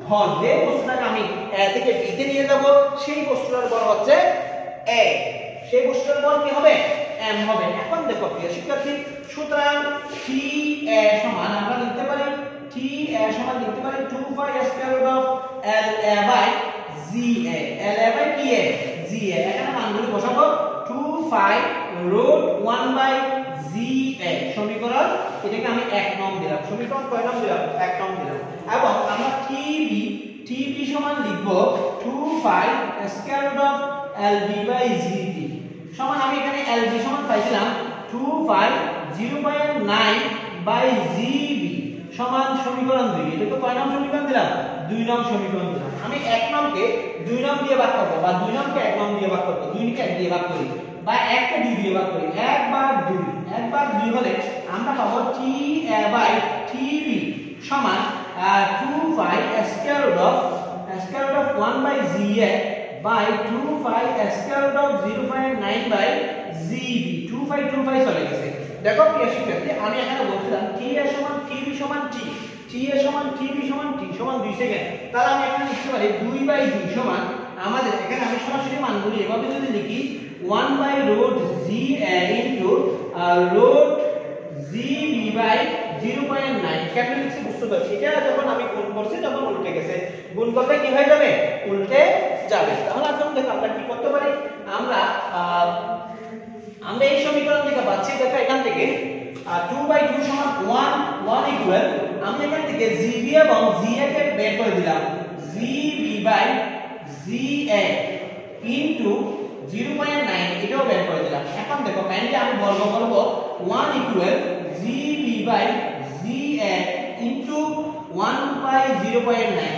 ভর। যে বস্তুটাকে আমি a থেকে b তে নিয়ে যাব সেই বস্তুটার ভর হচ্ছে a, সেই বস্তুটার ভর কি হবে m হবে। এখন দেখো প্রিয় শিক্ষার্থী, সুতরাং T a সমান আমরা লিখতে পারি 2 pi square root of LA by GA, LA by কি a GA। এখানে মানগুলো বসাবো 2 পাই রুট 1 বাই GA সমীকরণ, এটাকে আমি 1 নং দিলাম। সমীকরণ কয় নং দিলাম 1 নং দিলাম। এবং আমরা TB সমান লিখব 2 pi square root of LB by GT সমান, আমি এখানে LB সমান পাইছিলাম 2 পাই 0.9 বাই GB সমান সমীকরণ 2। এটা তো কয় নং সমীকরণ দিলাম 2 নং সমীকরণ দিলাম। আমি 1 নংকে 2 নং দিয়ে ভাগ করব বা 2 নংকে 1 নং দিয়ে ভাগ করব, 2 কে 1 দিয়ে ভাগ করি বা 1 কে 2 দিয়ে ভাগ করি, 1 বার 2 হলে আমরা পাবো T A বাই TB সমান 2 pi square root of 1 by GA by 2 pi square root of 0.9 by GB। 2 pi চলে গেছে। দেখো প্রিয় শিক্ষার্থী, আমি এখানে বলছিলাম T A সমান TB সমান T, T A সমান TB সমান T সমান 2 সেকেন্ড। তাহলে আমি এখানে লিখতে পারি 2 বাই 2 সমান, আমাদের এখানে আমি সরাসরি মানগুলি এভাবে যদি লিখি 1 by root g into root gb by 0.9 কেন লিখছি বুঝতে পারছি এটা যখন আমি গুণ করছি তখন উল্টে গেছে গুণ করলে কি হয়ে যাবে উল্টে যাবে তাহলে এখন দেখো আমরা কি করতে পারি আমরা এই সমীকরণ থেকে পাচ্ছি দেখো এখান থেকে 2 by 2 সমান 1 ইকুয়াল আমি এখান থেকে gb এবং ga কে বের করে দিলাম gb by ga into 0.9 এটাও বের করে দিলাম এখন দেখো মেইনলি আমি বর্গ করব 1 equal gb by ga into 1 by 0.9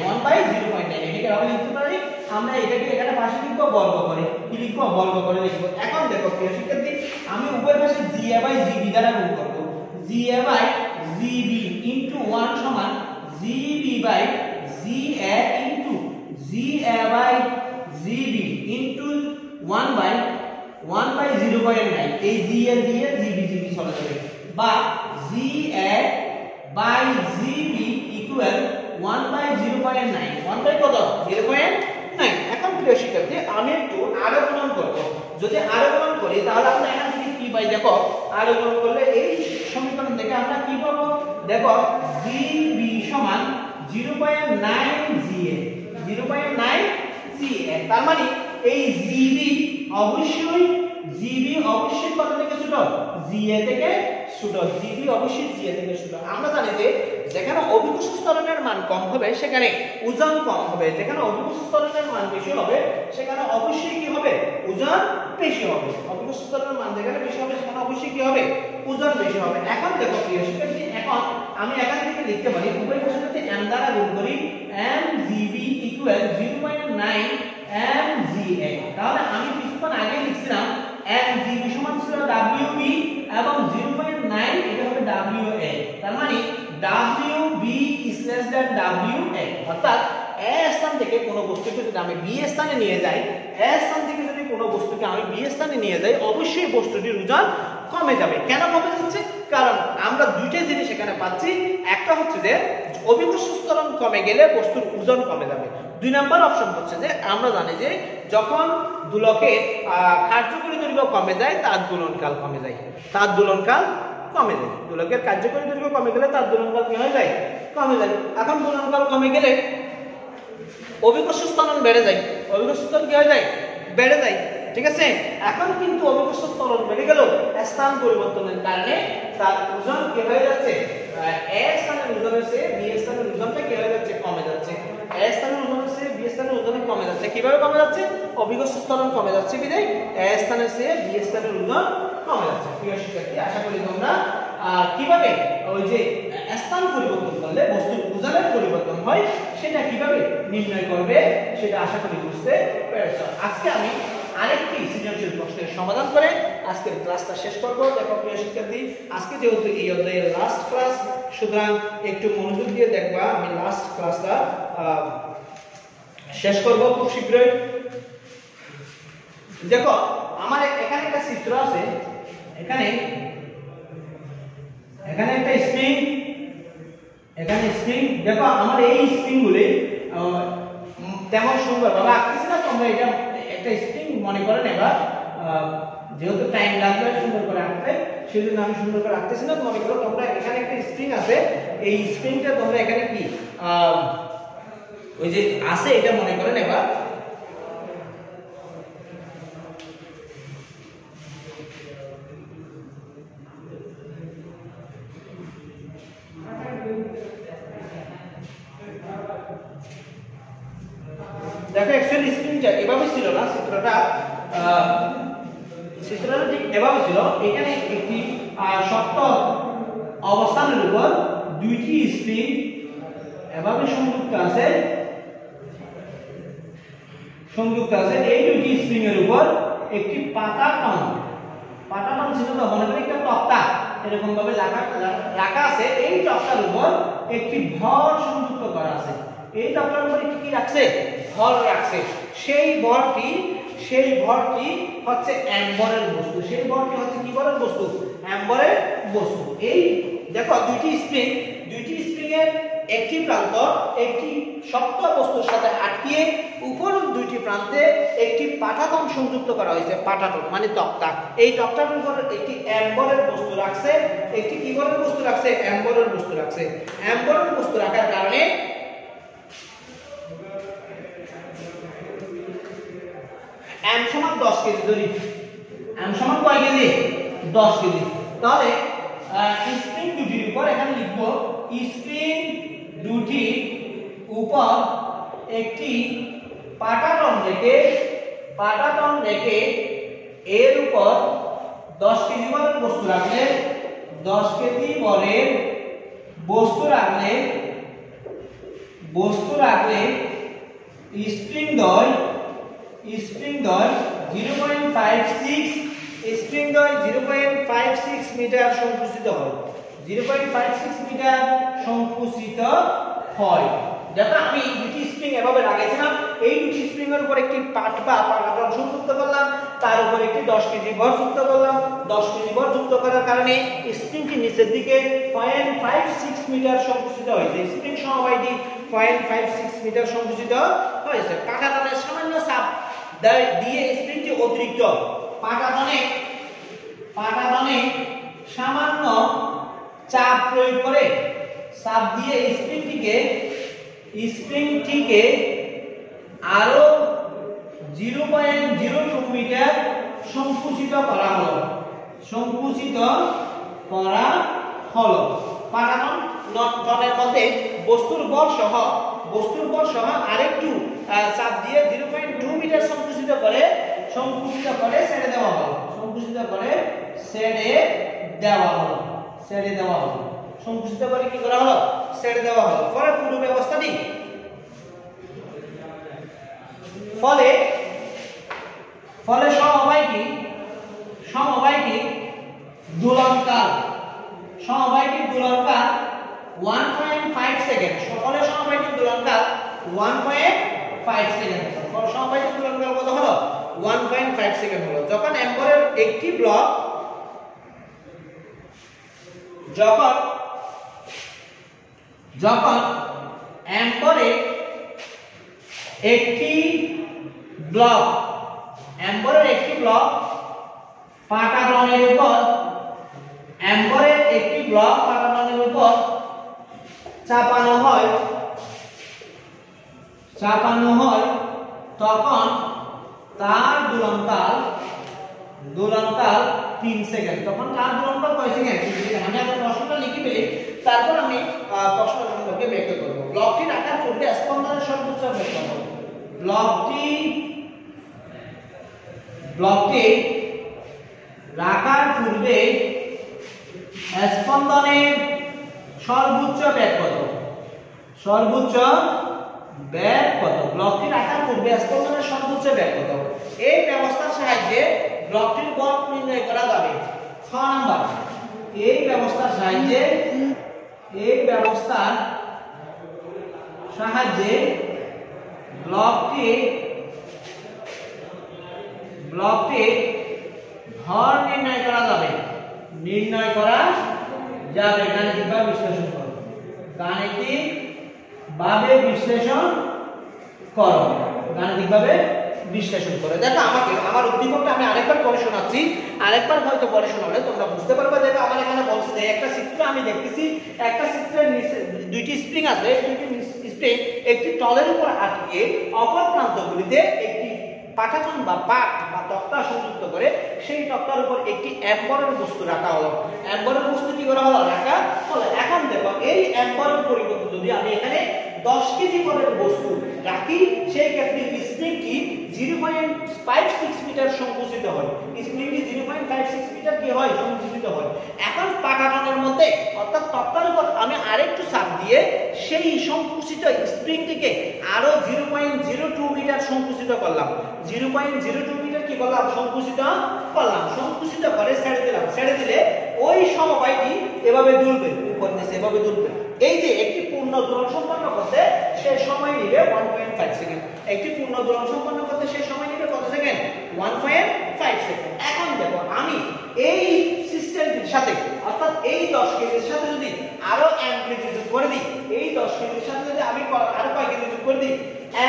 1 by 0.9 এটাকে আমি লিখতে পারি আমরা এটাকে এখানে পাশে লিখব বর্গ করে কি লিখব বর্গ করে লিখব এখন দেখো প্রিয় শিক্ষার্থী আমি উভয় পাশে ga by gb দ্বারা গুণ করব ga by gb into 1 সমান gb by ga into ga by gb into 1 by 0.9 এই ga দিয়ে gb চলে যাবে বা ga by gb equal 1 by 0.9 1 by কত 0.9 এখন প্রিয় শিক্ষার্থী আমি একটু আরো গুণন করব যদি আরো গুণন করি তাহলে আমরা এখান থেকে কি পাই দেখো আরো গুণন করলে এই সমীকরণ থেকে আমরা কি পাবো দেখো gb সমান 0.9 ga 0.9 ga তার মানে এই gb অবশ্যই কত থেকে ছোট ga থেকে ছোট gb অবশ্যই ga থেকে ছোট আমরা জানি যে যেখানে অভিকর্ষ ত্বরণের মান কম হবে সেখানে ওজন কম হবে যেখানে অভিকর্ষ ত্বরণের মান বেশি হবে সেখানে অবশ্যই কি হবে ওজন বেশি হবে অভিকর্ষ ত্বরণের মান যেখানে বেশি হবে সেখানে অবশ্যই কি হবে ওজন বেশি হবে এখন দেখো প্রিয় শিক্ষার্থী এখন আমি এখান থেকে লিখতে পারি উভয় পাশে যদি m দ্বারা গুণ করি mgb equal 0.9 mga তাহলে আমি কিছুক্ষণ আগে লিখছিলাম mgb সমান ছিল wb এবং 0.9 এটা হবে wa তার মানে wb is less than wa অর্থাৎ a স্থান থেকে কোনো বস্তুকে যদি আমি b স্থানে নিয়ে যাই a স্থান থেকে যদি কোনো বস্তুকে আমি b স্থানে নিয়ে যাই অবশ্যই বস্তুটির ওজন কমে যাবে কেন কমে যাচ্ছে কারণ আমরা দুইটা জিনিস এখানে পাচ্ছি একটা হচ্ছে যে অভিকর্ষ ত্বরণ কমে গেলে বস্তুর ওজন কমে যাবে দুই নাম্বার অপশন হচ্ছে যে আমরা জানি যে যখন দোলকের কার্যকরী দৈর্ঘ্য কমে যায় তার দোলনকাল কমে যায় দোলকের কার্যকরী দৈর্ঘ্য কমে গেলে তার দোলনকাল কি হয়ে যায় কমে যায় এখন দোলনকাল কমে গেলে অভিকর্ষ ত্বরণ বেড়ে যায় অভিকর্ষ ত্বরণ কি হয়ে যায় বেড়ে যায় ঠিক আছে এখন কিন্তু অভিকর্ষ ত্বরণ বেড়ে গেল স্থান পরিবর্তনের কারণে তার ওজন কি হয়ে যাচ্ছে a স্থানের ওজনের চেয়ে b স্থানের ওজনটা কি হয়ে যাচ্ছে কমে যাচ্ছে a স্থানের ওজনের চেয়ে b স্থানের ওজন কমে যাচ্ছে কিভাবে কমে যাচ্ছে অভিকর্ষ ত্বরণ কমে যাচ্ছে বিধায় a স্থানের চেয়ে b স্থানের ওজন কমে যাচ্ছে প্রিয় শিক্ষার্থী আশা করি তোমরা কিভাবে ওই যে স্থান পরিবর্তন করলে বস্তুর ওজনের পরিবর্তন হয় সেটা কিভাবে নির্ণয় করবে সেটা আশা করি বুঝতে পেরেছো আজকে আমি আরেকটি সৃজনশীল প্রশ্নের সমাধান করে আজকের ক্লাসটা শেষ করব দেখো প্রিয় শিক্ষার্থী আজকে যেহেতু এই অধ্যায়ের লাস্ট ক্লাস সুতরাং একটু মনোযোগ দিয়ে দেখবা আমি লাস্ট ক্লাসটা শেষ করব খুব শীঘ্রই দেখো আমার এখানে একটা চিত্র আছে এখানে একটা স্প্রিং দেখো আমার এই স্প্রিংগুলি তেমন সুন্দর ভাবে আঁকতেছি না তোমরা এটা একটা স্প্রিং মনে করে নেবা যেহেতু টাইম লাগবে সুন্দর করে আঁকতে সেজন্য আমি সুন্দর করে আঁকতেছি না মনে করো তোমরা এখানে একটা স্প্রিং আছে এই স্প্রিংটা তোমরা এখানে কি ওই যে আছে এটা মনে করে নেবা দেখো অ্যাকচুয়ালি স্প্রিংটা এভাবে ছিল না চিত্রটা ঠিক এভাবে ছিল এখানে একটি শক্ত অবস্থানের উপর দুইটি স্প্রিং এভাবে সংযুক্ত আছে এই দুইটি স্প্রিং এর উপর একটি পাতা টান ছিল তো মনে করি একটা তক্তা এরকম ভাবে রাখা আছে এই তক্তার উপর একটি ভর সংযুক্ত করা আছে এই তক্তার উপরে কি রাখছে ভর রাখছে সেই ভরটি হচ্ছে অ্যাম্বরের বস্তু সেই ভরটি হচ্ছে কি বলের বস্তু অ্যাম্বরের বস্তু এই দেখো দুইটি স্প্রিং এর একটি প্রান্ত একটি শক্ত বস্তুর সাথে আটকিয়ে উপরের দুইটি প্রান্তে একটি পাটাতন সংযুক্ত করা হয়েছে। পাটাতন মানে তক্তা। এই তক্তার উপর একটি অ্যাম্বরের বস্তু রাখছে, একটি কি ধরনের বস্তু রাখছে? অ্যাম্বরের বস্তু রাখছে। অ্যাম্বরের বস্তু রাখার কারণে এম সমান 10 কেজি ধরি। এম সমান কয় কেজি? 10 কেজি। তাহলে স্প্রিং দুটির উপর এখানে লিখব স্প্রিং দুটির উপর একটি পাটাতন রেখে এর উপর 10 কেজি বরের বস্তু রাখলে 10 কেজি বরের বস্তু রাখলে স্প্রিং দ্বয় 0.56 মিটার সংকুচিত হয়। 0.56 মিটার সংকুচিত হয়। দেখো আমি দুটি স্প্রিং এভাবে লাগাইছিলাম, এই দুটি স্প্রিং এর উপর একটি পাট বা পাটাতন সংযুক্ত করলাম, তার উপর একটি 10 কেজি ভর যুক্ত করলাম। 10 কেজি ভর যুক্ত করার কারণে স্প্রিংটি নিচের দিকে 0.56 মিটার সংকুচিত হয়েছে। স্প্রিং সমবায়টি 0.56 মিটার সংকুচিত হয়েছে। পাটাতনের সামান্য চাপ দিয়ে স্প্রিংটি অতিরিক্ত পাটাতনে সামান্য চাপ প্রয়োগ করে চাপ দিয়ে স্প্রিংটিকে আরো 0.02 মিটার সংকুচিত করা হলো। পাটাতন টনের মধ্যে বস্তুর বল সহ আরেকটু চাপ দিয়ে 0.2 মিটার সংকুচিত করে ছেড়ে দেওয়া হলো। সংকুচিত করে ছেড়ে দেওয়া হলো। সংকুচিত করে কি করা হলো? ছেড়ে দেওয়া হলো। পরে পুরো ব্যবস্থাটি ফলে সমবায়টি দোলনকাল 1.5 সেকেন্ড। ফলে সমবায়টির দোলনকাল 1.5 সেকেন্ড। সমবায়টির দোলনকাল কত হলো? 1.5 সেকেন্ড হলো। যখন অ্যাম্বরের একটি ব্লক অ্যাম্বরের একটি ব্লক পাটাতনের উপর চাপানো হয় তখন তার দোলনকাল 3 সেকেন্ড। তখন তার দোলনকাল কয় সেকেন্ড? 3 সেকেন্ড। আমি আগে প্রশ্নটা লিখে ফেলি, তারপর আমি প্রশ্ন সম্পর্কে ব্যাখ্যা করব। ব্লকটির আকার পূর্বে স্পন্দনের সর্বোচ্চ বেগ কত? ব্লকটি রাখার পূর্বে স্পন্দনের সর্বোচ্চ বেগ কত? ব্লকটি রাখার পূর্বে স্পন্দনের সর্বোচ্চ বেগ কত? এই ব্যবস্থার সাহায্যে ব্লকটির গড় নির্ণয় করা যাবে। 6 নাম্বার, এই ব্যবস্থার সাহায্যে ব্লকটির ভর নির্ণয় করা যাবে। গাণিতিকভাবে বিশ্লেষণ করো। দেখো আমার উদ্দীপকটা আমি আরেকবার পড়ে শোনাচ্ছি। আরেকবার হয়তো পড়ে শোনালে তোমরা বুঝতে পারবে। দেখো আমার এখানে বলছে যে একটা চিত্র আমি দেখতেছি, একটা চিত্রের নিচে দুইটি স্প্রিং আছে। দুইটি স্প্রিং একটি তলের উপর আটকে অপর প্রান্তগুলিতে একটি পাটাতন বা পাট বা তক্তা সংযুক্ত করে সেই তক্তার উপর একটি অ্যাম্বরের বস্তু রাখা হলো। অ্যাম্বরের বস্তু কি করা হলো? রাখা হলো। এখন দেখো এই অ্যাম্বরের পরিবর্তে যদি আমি এখানে 10 কেজি বরের বস্তু রাখি, সেই ক্ষেত্রে স্প্রিংটি 0.56 মিটার সংকুচিত হয়। স্প্রিংটি 0.56 মিটার কি হয়? সংকুচিত হয়। এখন পাটাতনের মধ্যে অর্থাৎ তক্তার উপর আমি আরেকটু চাপ দিয়ে সেই সংকুচিত স্প্রিংটিকে আরো 0.02 মিটার সংকুচিত করলাম। 0.02 মিটার কি করলাম? সংকুচিত করলাম। সংকুচিত করে ছেড়ে দিলাম। ছেড়ে দিলে ওই সমবায়টি এভাবে দুলবে, উপর নিচে এভাবে দুলবে। এই যে একটি পূর্ণ দোলন সম্পন্ন করতে সে সময় নেবে 1.5 সেকেন্ড। একটি পূর্ণ দোলন সম্পন্ন করতে সে সময় নেবে কত সেকেন্ড? 1.5 সেকেন্ড। এখন দেখো আমি এই সিস্টেমটির সাথে অর্থাৎ এই 10 কেজির সাথে যদি আরো m কেজি যোগ করে দিই, এই 10 কেজির সাথে যদি আমি আরো কয় কেজি যোগ করে দিই?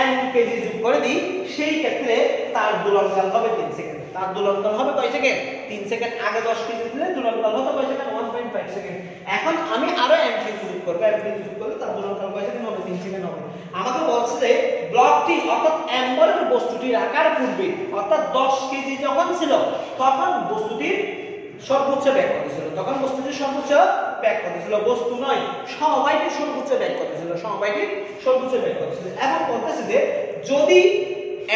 m কেজি যোগ করে দিই, সেই ক্ষেত্রে তার দোলনকাল হবে 3 সেকেন্ড। তার দোলনকাল হবে কয় সেকেন্ড? 3 সেকেন্ড। আগে 10 কেজি দিলে দোলনকাল হতো কয় সেকেন্ড? 1.5 সেকেন্ড। এখন আমি আরো m কেজি যোগ করব, m কেজি যোগ করলে তার দোলনকাল কয় সেকেন্ড হবে? 3 সেকেন্ড হবে। আমাকে বলছে যে ব্লকটি অর্থাৎ এম্বরের বস্তুটির আকার পূর্বে অর্থাৎ 10 কেজি যখন ছিল তখন বস্তুটির সর্বোচ্চ ব্যাগ কত ছিল? তখন বস্তুটির সর্বোচ্চ ব্যাগ কত ছিল? বস্তু নয়, সমবায়টির সর্বোচ্চ ব্যাগ কত ছিল? সমবায়টির সর্বোচ্চ ব্যাগ কত ছিল? এখন বলতেছে যে যদি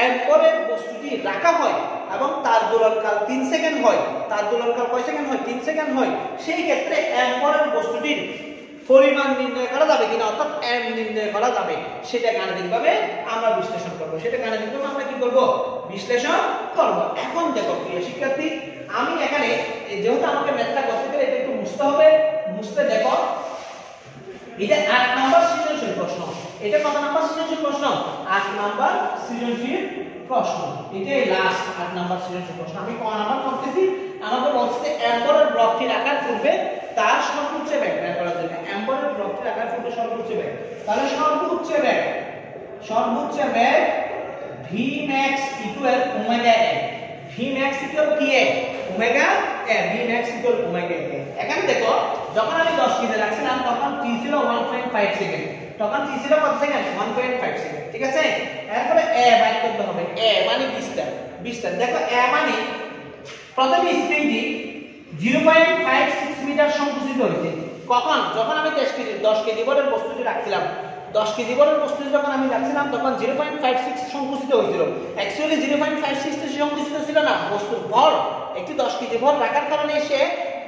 এম্বরের বস্তুটি রাখা হয় এবং তার দোলনকাল 3 সেকেন্ড হয়, তার দোলনকাল কয় সেকেন্ড হয়? 3 সেকেন্ড হয়, সেই ক্ষেত্রে এম্বরের বস্তুটির পরিমাণ নির্ণয় করা যাবে কিনা অর্থাৎ m নির্ণয় করা যাবে, সেটা গাণিতিকভাবে আমরা বিশ্লেষণ করব। সেটা গাণিতিকভাবে আমরা কি করব? বিশ্লেষণ করব। এখন দেখো প্রিয় শিক্ষার্থী, আমি এখানে যেহেতু আমাকে ম্যাথটা করতে গেলে এটা একটু মুছতে হবে, মুছতে দেখো এটা 8 নাম্বার সৃজনশীল প্রশ্ন। এটা কত নাম্বার সৃজনশীল প্রশ্ন? 8 নাম্বার সৃজনশীল প্রশ্ন। এটাই লাস্ট 8 নাম্বার সৃজনশীল প্রশ্ন। আমি ক নাম্বার করতেছি? আমাকে বলছে এম্বরের ব্লকটির আকার পূর্বে তার সর্বোচ্চ ব্যাগ বের করার জন্য। এম্বরের ব্লকটির আকার পূর্বে সর্বোচ্চ ব্যাগ, তাহলে সর্বোচ্চ bag Vmax equal omega a। Vmax equal কি a? Omega a। Vmax equal omega a। এখানে দেখো যখন আমি 10 কেজি রাখছিলাম তখন t ছিল 1.5 সেকেন্ড। তখন t ছিল কত সেকেন্ড? 1.5 সেকেন্ড। ঠিক আছে? এরপরে a বাইর করতে হবে। a মানে বিস্তার। দেখো a মানে প্রথমে স্প্রিংটি 0.56 মিটার সংকুচিত হয়েছে। কখন? যখন আমি 10 কেজি ভরের বস্তুটি রাখছিলাম। 10 কেজি ভরের বস্তুটি যখন আমি রাখছিলাম তখন 0.56 সংকুচিত হয়েছিল। অ্যাকচুয়ালি 0.56 তে সংকুচিত ছিল না, বস্তুর ভর একটি 10 কেজি ভর রাখার কারণে সে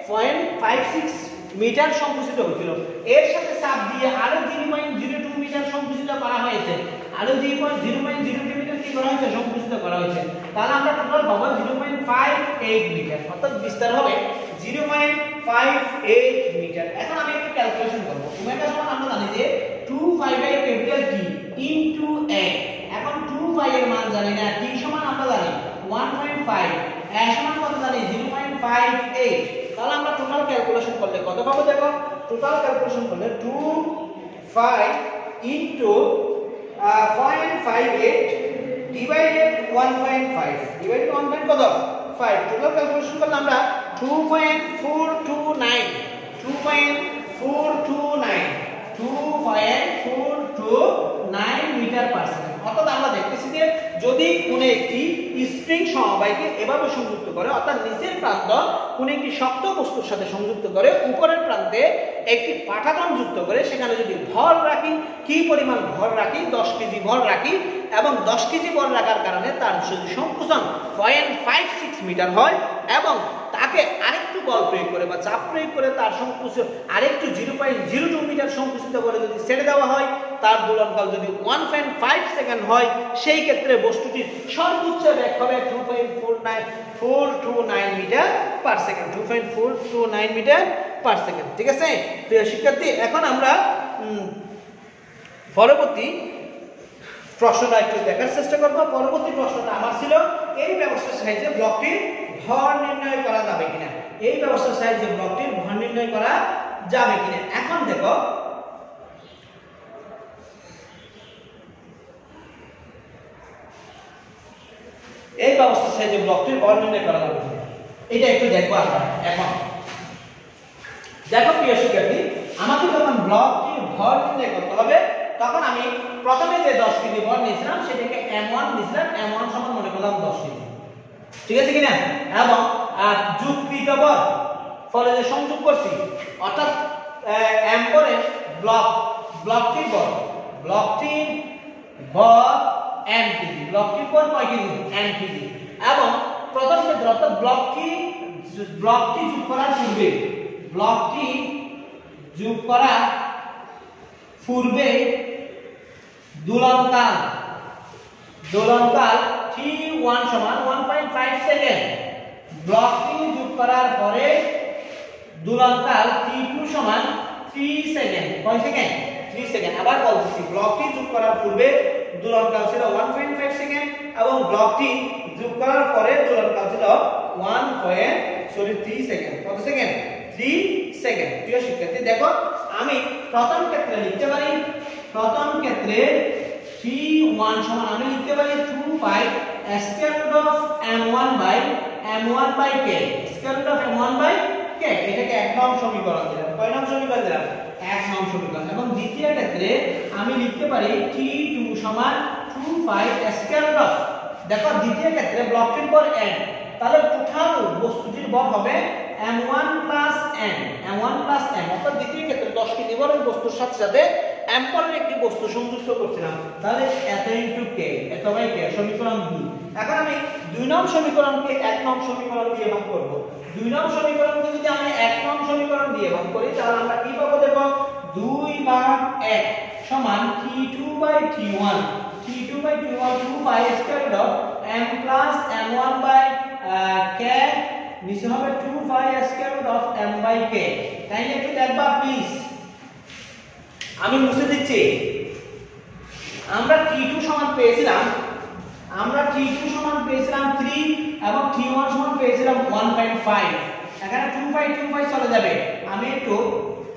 0.56 মিটার সংকুচিত হয়েছিল। এর সাথে চাপ দিয়ে আরো 0.02 মিটার সংকুচিত করা হয়েছে। আরো 0.02 মিটার কি করা হয়েছে? সংকুচিত করা হয়েছে। তাহলে আমরা টোটাল পাবো 0.58 মিটার, অর্থাৎ বিস্তার হবে 0.58 মিটার। এখন আমি একটু ক্যালকুলেশন করব। ওমেগা সমান আমরা জানি যে 2π/T ইনটু a। এখন 2π এর মান জানি না, t সমান আমরা জানি 1.5, a সমান কত জানি? 0.58। তাহলে আমরা টোটাল ক্যালকুলেশন করলে কত পাবো? দেখো টোটাল ক্যালকুলেশন করলে 2π ইনটু 0.58 ডিভাইডেড 1.5 ডিভাইডেড 1. কত? 5। টোটাল ক্যালকুলেশন করলে আমরা 2.429 মিটার পার সেকেন্ড। অর্থাৎ আমরা দেখতেছি যে যদি কোনো একটি স্প্রিং সমবায়কে এভাবে সংযুক্ত করে, অর্থাৎ নিচের প্রান্ত কোনো একটি শক্ত বস্তুর সাথে সংযুক্ত করে, উপরের প্রান্তে একটি পাঠাতন যুক্ত করে, সেখানে যদি ভর রাখি, কি পরিমাণ ভর রাখি? 10 কেজি ভর রাখি, এবং 10 কেজি ভর রাখার কারণে তার যদি সংকোচন 0.56 মিটার হয় এবং তাকে আরেকটু বল প্রয়োগ করে বা চাপ প্রয়োগ করে তার সংকুচন আরেকটু 0.02 মিটার সংকুচিত করে যদি ছেড়ে দেওয়া হয়, তার দোলনকাল যদি 1.5 সেকেন্ড হয়, সেই ক্ষেত্রে বস্তুটির সর্বোচ্চ ব্যাগ হবে 2.429 metre per second. 2.429 metre per second. ঠিক আছে প্রিয় শিক্ষার্থী, এখন আমরা পরবর্তী প্রশ্নটা একটু দেখার চেষ্টা করব। পরবর্তী প্রশ্নটা আমার ছিল এই ব্যবস্থার সাহায্যে ব্লকটির ভর নির্ণয় করা যাবে কিনা। এই ব্যবস্থার সাহায্যে ব্লকটির ভর নির্ণয় করা যাবে কিনা। এখন দেখো এই ব্যবস্থার সাহায্যে ব্লকটির ভর নির্ণয় করা যাবে কিনা, এটা একটু দেখবো আমরা। এখন দেখো প্রিয় শিক্ষার্থী, আমাকে যখন ব্লকটির ভর নির্ণয় করতে হবে তখন আমি প্রথমে যে 10 কেজি ভর নিয়েছিলাম সেটাকে m1 নিয়েছিলাম। m1 সমান মনে করলাম 10 কেজি। ঠিক আছে কিনা? এবং যুগকৃত ভর ফলে যে সংযোগ করছি, অর্থাৎ এম্বরের ব্লকটির ভর m কেজি। ব্লকটির ভর কয় কেজি? m KG. এবং প্রথম ক্ষেত্রে অর্থাৎ ব্লকটি যোগ করার পূর্বে দোলনকাল t1 সমান 1.5 সেকেন্ড। ব্লকটি যোগ করার পরে দোলনকাল t2 সমান 3 সেকেন্ড। কয় সেকেন্ড? 3 সেকেন্ড। আবার বলতেছি, ব্লকটি যোগ করার পূর্বে দোলনকাল ছিল 1.5 সেকেন্ড এবং ব্লকটি যোগ করার পরে দোলনকাল ছিল 3 সেকেন্ড। কত সেকেন্ড? 3 সেকেন্ড। প্রিয় শিক্ষার্থী দেখো, আমি প্রথম ক্ষেত্রে লিখতে পারি, প্রথম ক্ষেত্রে T1 সমান আমি লিখতে পারি 2 pi square root of m1 by k, square root of m1 by k। এটাকে এক নং সমীকরণ দিলাম। কয় নং সমীকরণ দিলাম? এক নং সমীকরণ। এবং দ্বিতীয় ক্ষেত্রে আমি লিখতে পারি T2 সমান 2 পাই স্কয়ার রুট অফ, দেখো দ্বিতীয় ক্ষেত্রে ব্লকটির পর n, তাহলে টোটাল বস্তুটির ভর হবে m1 plus n, m1 plus n। অর্থাৎ দ্বিতীয় ক্ষেত্রে 10 কেজি ভরের বস্তুর সাথে সাথে m পরের একটি বস্তু সংযুক্ত করছিলাম, তাহলে এত ইনটু k, এত বাই k, সমীকরণ 2। এখন আমি 2 নং সমীকরণকে 1 নং সমীকরণ দিয়ে ভাগ করব। 2 নং সমীকরণকে যদি আমি 1 নং সমীকরণ দিয়ে ভাগ করি, তাহলে আমরা কি পাবো? দেখো 2/1 সমান T2 by T1, T2 by T1 2 pi square root of m plus m1 by k, নিচে হবে 2 pi square root of m by k। তাই একটু দেখবা প্লিজ, আমি মুছে দিচ্ছি। আমরা T2 সমান পেয়েছিলাম, আমরা T2 সমান পেয়েছিলাম 3 এবং T1 সমান পেয়েছিলাম 1.5। এখানে 2 পাই চলে যাবে, আমি একটু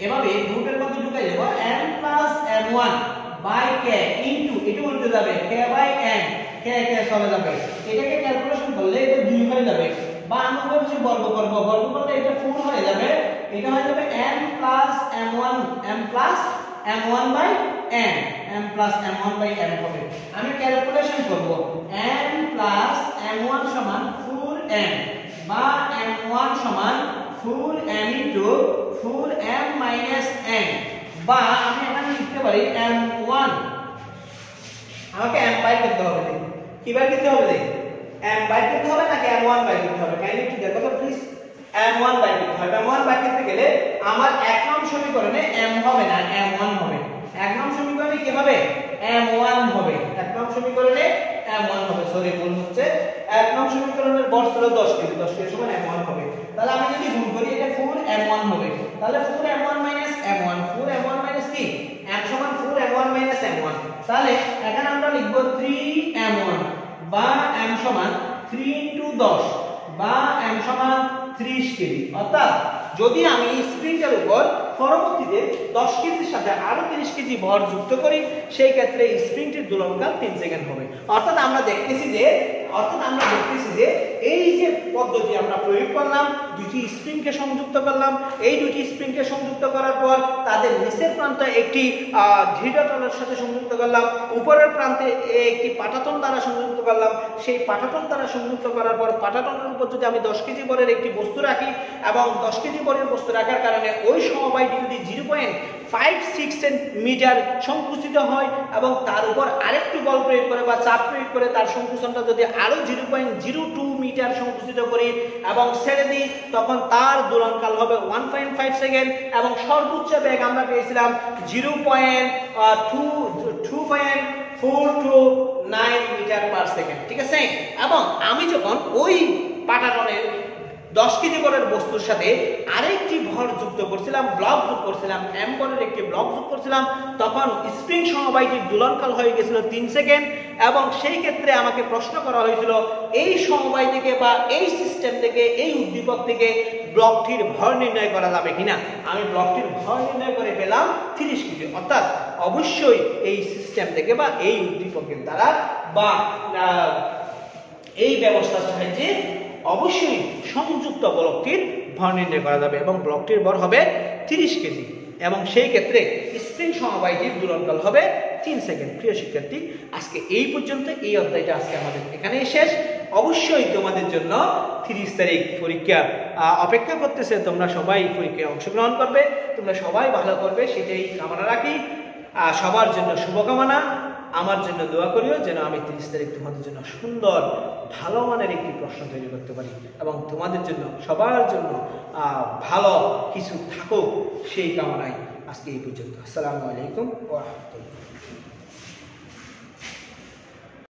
এভাবে রুটের মধ্যে ঢুকে যাব, m plus m1 by k into, এটা উল্টে যাবে k বাই n, k চলে যাবে। এটাকে ক্যালকুলেশন করলে এটা 2 হয়ে যাবে, বা আমি বলছি বর্গ করব, বর্গ করলে এটা 4 হয়ে যাবে, এটা হয়ে যাবে m plus m1, m plus m1 by n, m plus m1 by n হবে। আমি ক্যালকুলেশন করব, m প্লাস m1 সমান 4m, বা m1 সমান 4m into 4m minus n, বা আমি এখানে লিখতে পারি m1, আমাকে m বাই করতে হবে। কি বাই করতে হবে? m বাই করতে হবে নাকি m1 বাই করতে হবে? কাইন্ডলি একটু দেখো তো প্লিজ। m1 বাই করতে হবে। m1 বাই করতে গেলে আমার 1 নং সমীকরণে m হবে না, m1 হবে। 1 নং সমীকরণে কি হবে? m1 হবে। 1 নং সমীকরণে m1 হবে। সরি, ভুল হচ্ছে। 1 নং সমীকরণের ভর ছিল 10 কেজি, 10 কেজি সমান m1 হবে। তাহলে আমি যদি গুণ করি, এটা 4m1 হবে। তাহলে 4m1 minus m1, 4m1 minus কি m সমান 4m1 মাইনাস m1। তাহলে এখানে আমরা লিখব 3m1, বা m সমান 3 ইনটু 10, বা m সমান 30 কেজি। অর্থাৎ যদি আমি স্প্রিংটার উপর পরবর্তীতে 10 কেজির সাথে আরো 30 কেজি ভর যুক্ত করি, সেই ক্ষেত্রে স্প্রিংটির দোলনকাল 3 সেকেন্ড হবে। অর্থাৎ আমরা দেখতেছি যে এই যে পদ্ধতি আমরা প্রয়োগ করলাম, দুটি স্প্রিংকে সংযুক্ত করলাম, এই দুটি স্প্রিংকে সংযুক্ত করার পর তাদের নিচের প্রান্ত একটি দৃঢ়তলের সাথে সংযুক্ত করলাম, উপরের প্রান্তে একটি পাটাতন দ্বারা সংযুক্ত করলাম। সেই পাটাতন দ্বারা সংযুক্ত করার পর পাটাতনের উপর যদি আমি 10 কেজি ভরের একটি বস্তু রাখি, এবং 10 কেজি ভরের বস্তু রাখার কারণে ওই সমবায়টি যদি 0.56 সেন্টিমিটার সংকুচিত হয়, এবং তার উপর আরেকটু বল প্রয়োগ করে বা চাপ প্রয়োগ করে তার সংকুচনটা যদি আরো 0.02 মিটার সংকুচিত করি এবং ছেড়ে দিই, তখন তার দোলনকাল হবে 1.5 সেকেন্ড, এবং সর্বোচ্চ বেগ আমরা পেয়েছিলাম 0.249 মিটার পার সেকেন্ড। ঠিক আছে? এবং আমি যখন ওই পাটাতনের 10 কেজি ভরের বস্তুর সাথে আরেকটি ভর যুক্ত করছিলাম, ব্লক যোগ করছিলাম, m ভরের একটি ব্লক যোগ করছিলাম, তখন স্প্রিং সমবায়টির দোলনকাল হয়ে গেছিল 3 সেকেন্ড। এবং সেই ক্ষেত্রে আমাকে প্রশ্ন করা হয়েছিল, এই সমবায় থেকে বা এই সিস্টেম থেকে, এই উদ্দীপক থেকে ব্লকটির ভর নির্ণয় করা যাবে কিনা। আমি ব্লকটির ভর নির্ণয় করে পেলাম 30 কেজি। অর্থাৎ অবশ্যই এই সিস্টেম থেকে বা এই উদ্দীপকের দ্বারা বা এই ব্যবস্থার সাহায্যে অবশ্যই সংযুক্ত ব্লকটির ভর নির্ণয় করা যাবে, এবং ব্লকটির ভর হবে 30 কেজি, এবং সেই ক্ষেত্রে স্প্রিং সমবায়টির দোলনকাল হবে 3 সেকেন্ড। প্রিয় শিক্ষার্থী, আজকে এই পর্যন্ত, এই অধ্যায়টা আজকে আমাদের এখানেই শেষ। অবশ্যই তোমাদের জন্য 30 তারিখ পরীক্ষা অপেক্ষা করতেছে। তোমরা সবাই পরীক্ষায় অংশগ্রহণ করবে, তোমরা সবাই ভালো করবে, সেটাই কামনা রাখি। সবার জন্য শুভকামনা। আমার জন্য দোয়া করিও যেন আমি 30 তারিখ তোমাদের জন্য সুন্দর ভালো মানের একটি প্রশ্ন তৈরি করতে পারি, এবং তোমাদের জন্য সবার জন্য ভালো কিছু থাকুক, সেই কামনায় আজকে এই পর্যন্ত। আসসালামু আলাইকুম ওয়া রাহমাতুল্লাহ।